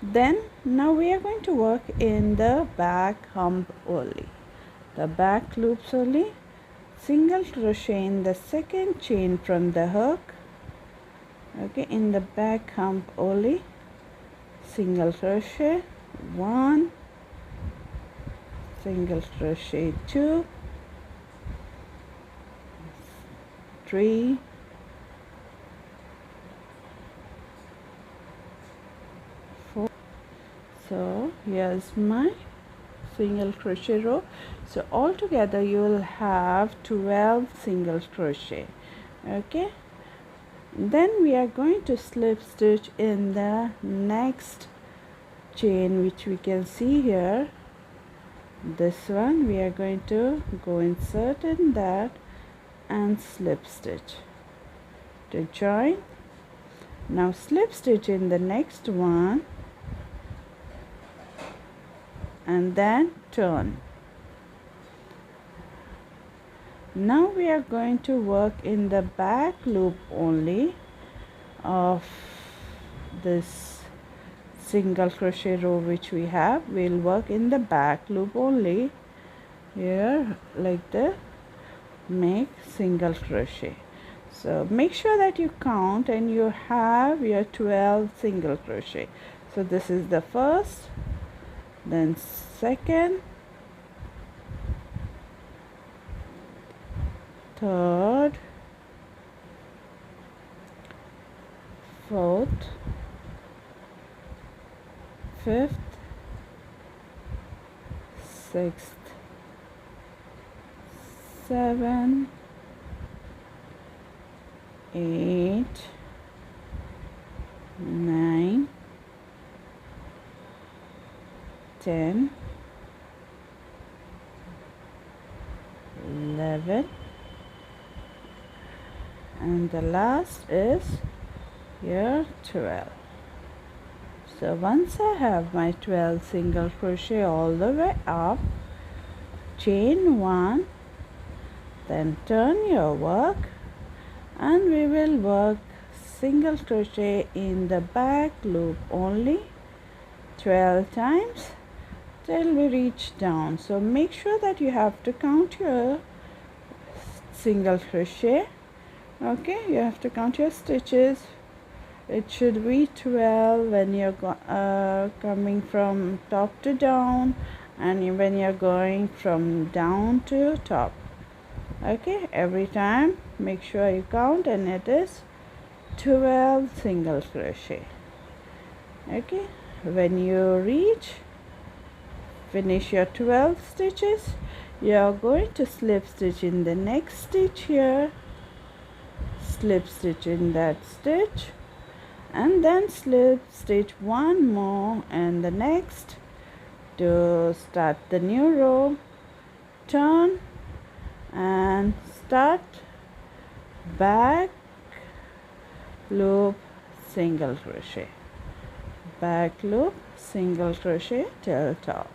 then now we are going to work in the back hump only, the back loops only. Single crochet in the second chain from the hook. Okay, in the back hump only, single crochet 1, single crochet 2, 3, 4. So here's my single crochet row. So altogether you will have 12 single crochet. Okay, then we are going to slip stitch in the next chain, which we can see here. This one we are going to go insert in that and slip stitch to join. Now slip stitch in the next one and then turn. Now we are going to work in the back loop only of this single crochet row which we have. We'll work in the back loop only here, like this. Make single crochet. So make sure that you count and you have your 12 single crochet. So this is the first, then second, third, fourth, fifth, sixth, 7, 8, 9, 10, 11, and the last is here 12. So once I have my 12 single crochet all the way up, chain 1, then turn your work, and we will work single crochet in the back loop only 12 times till we reach down. So make sure that you have to count your single crochet. Okay, you have to count your stitches. It should be 12 when you're coming from top to down, and when you're going from down to top. Okay, every time make sure you count, and it is 12 single crochet. Okay, when you finish your 12 stitches, You are going to slip stitch in the next stitch here, slip stitch in that stitch, and then slip stitch one more in the next to start the new row. Turn and start back loop, single crochet, back loop, single crochet till top.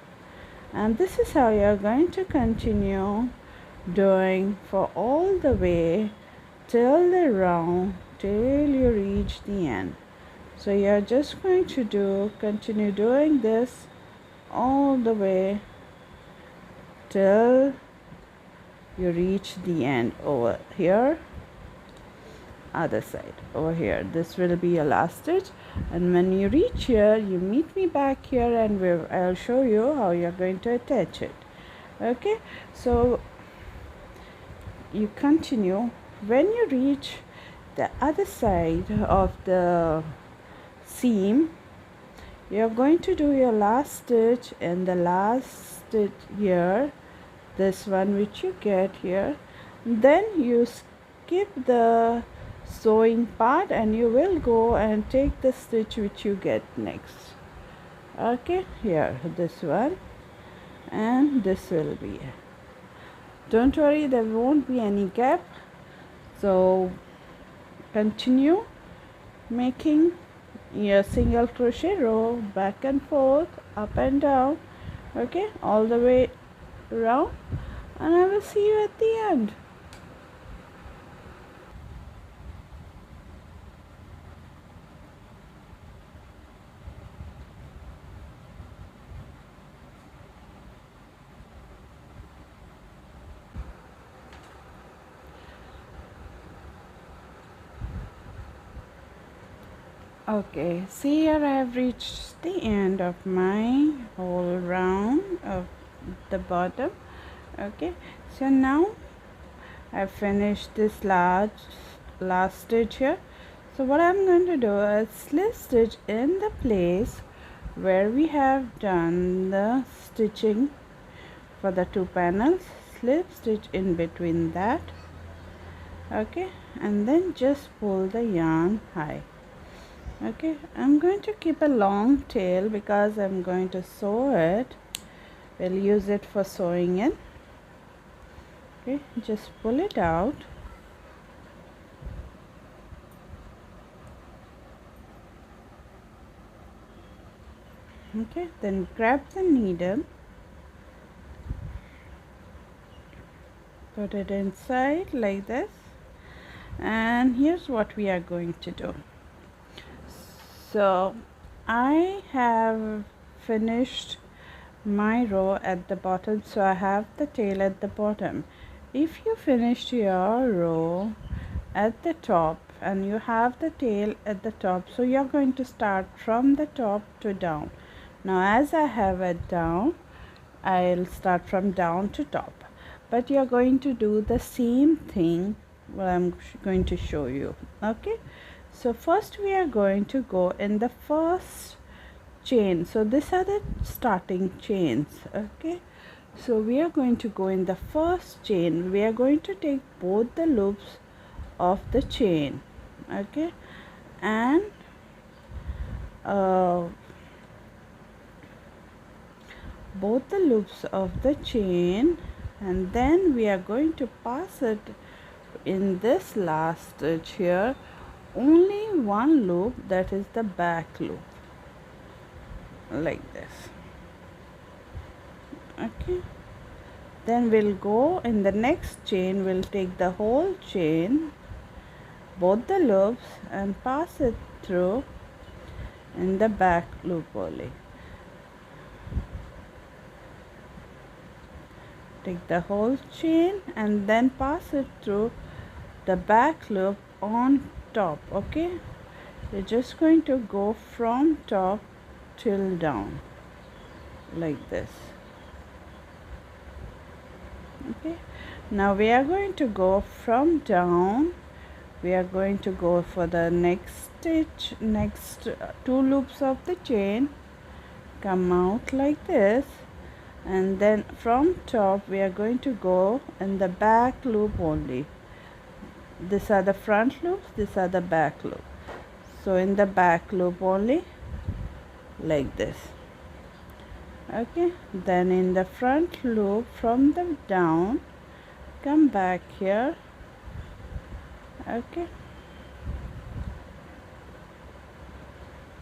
And this is how you are going to continue doing for all the way till the round, till you reach the end. So you are just going to continue doing this all the way till you reach the end. Over here, other side, over here, this will be your last stitch, and when you reach here, you meet me back here, and I'll show you how you're going to attach it. Okay, so you continue. When you reach the other side of the seam, you're going to do your last stitch in the last stitch here, this one which you get here. Then you skip the sewing part and you will go and take the stitch which you get next. Okay, here, this one, and this will be it. Don't worry, there won't be any gap. So continue making your single crochet row back and forth, up and down, okay, all the way around, and I will see you at the end. Okay, see here I have reached the end of my whole round of the bottom. Okay, so now I've finished this last stitch here. So what I'm going to do is slip stitch in the place where we have done the stitching for the two panels, slip stitch in between that, okay, and then just pull the yarn high. Okay, I'm going to keep a long tail because I'm going to sew it. We'll use it for sewing in. Okay, just pull it out. Okay, then grab the needle, put it inside like this, and here's what we are going to do. So I have finished my row at the bottom, so I have the tail at the bottom. If you finished your row at the top and you have the tail at the top, so you're going to start from the top to down. Now as I have it down, I'll start from down to top, but you're going to do the same thing what I'm going to show you. Okay, so first we are going to go in the first chain. So these are the starting chains. Okay, so we are going to go in the first chain. We are going to take both the loops of the chain, okay, and both the loops of the chain, and then we are going to pass it in this last stitch here, only one loop, that is the back loop, like this. Okay, then we'll go in the next chain, we'll take the whole chain, both the loops, and pass it through in the back loop only. Take the whole chain and then pass it through the back loop on top. Okay, we're just going to go from top till down like this. Okay, now we are going to go from down, we are going to go for the next stitch, next two loops of the chain, come out like this, and then from top we are going to go in the back loop only. These are the front loops, these are the back loop. So in the back loop only, like this. Okay, then in the front loop from the down, come back here. Okay,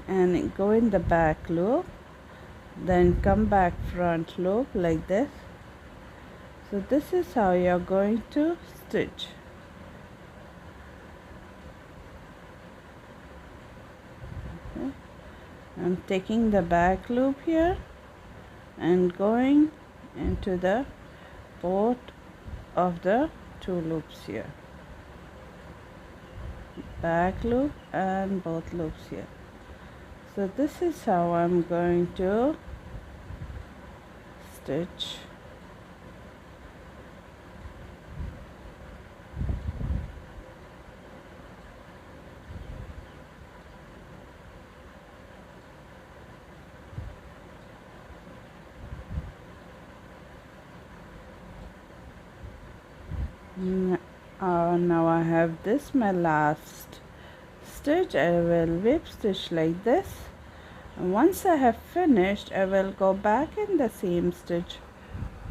and go in the back loop, then come back front loop like this. So this is how you're going to stitch. Okay. I'm taking the back loop here and going into the both of the two loops here, back loop and both loops here. So this is how I'm going to stitch. Now I have this, my last stitch. I will whip stitch like this, and once I have finished I will go back in the same stitch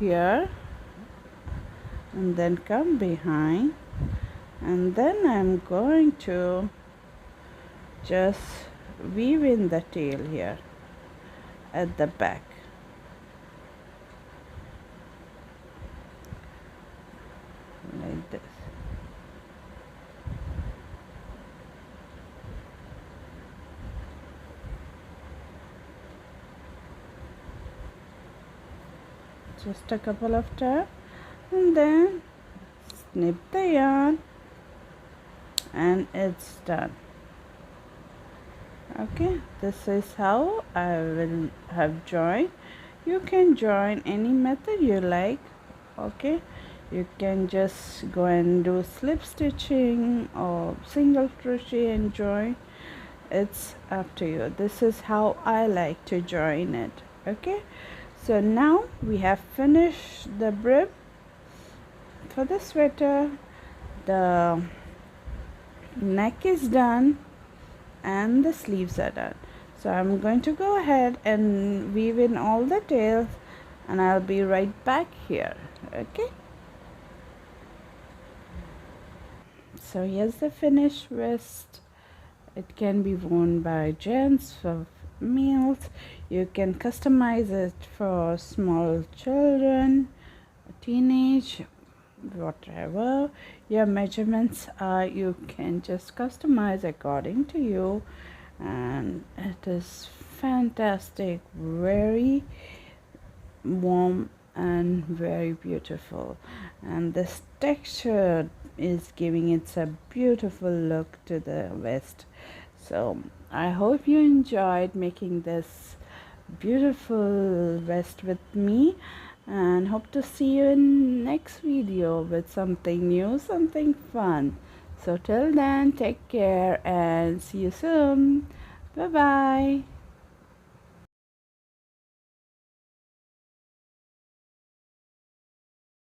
here and then come behind, and then I'm going to just weave in the tail here at the back. Like this. Just a couple of times, and then snip the yarn, and it's done. Okay, this is how I will have joined. You can join any method you like. Okay, you can just go and do slip stitching or single crochet and join. It's up to you. This is how I like to join it. Okay, so now we have finished the brim for the sweater. The neck is done and the sleeves are done. So I'm going to go ahead and weave in all the tails, and I'll be right back here. Okay, so here's the finished vest. It can be worn by gents, for males. You can customize it for small children, teenage, whatever your measurements are. You can just customize according to you, and it is fantastic, very warm and very beautiful, and this texture is giving it a beautiful look to the vest. So I hope you enjoyed making this beautiful vest with me, and hope to see you in next video with something new, something fun. So till then, take care and see you soon. Bye bye.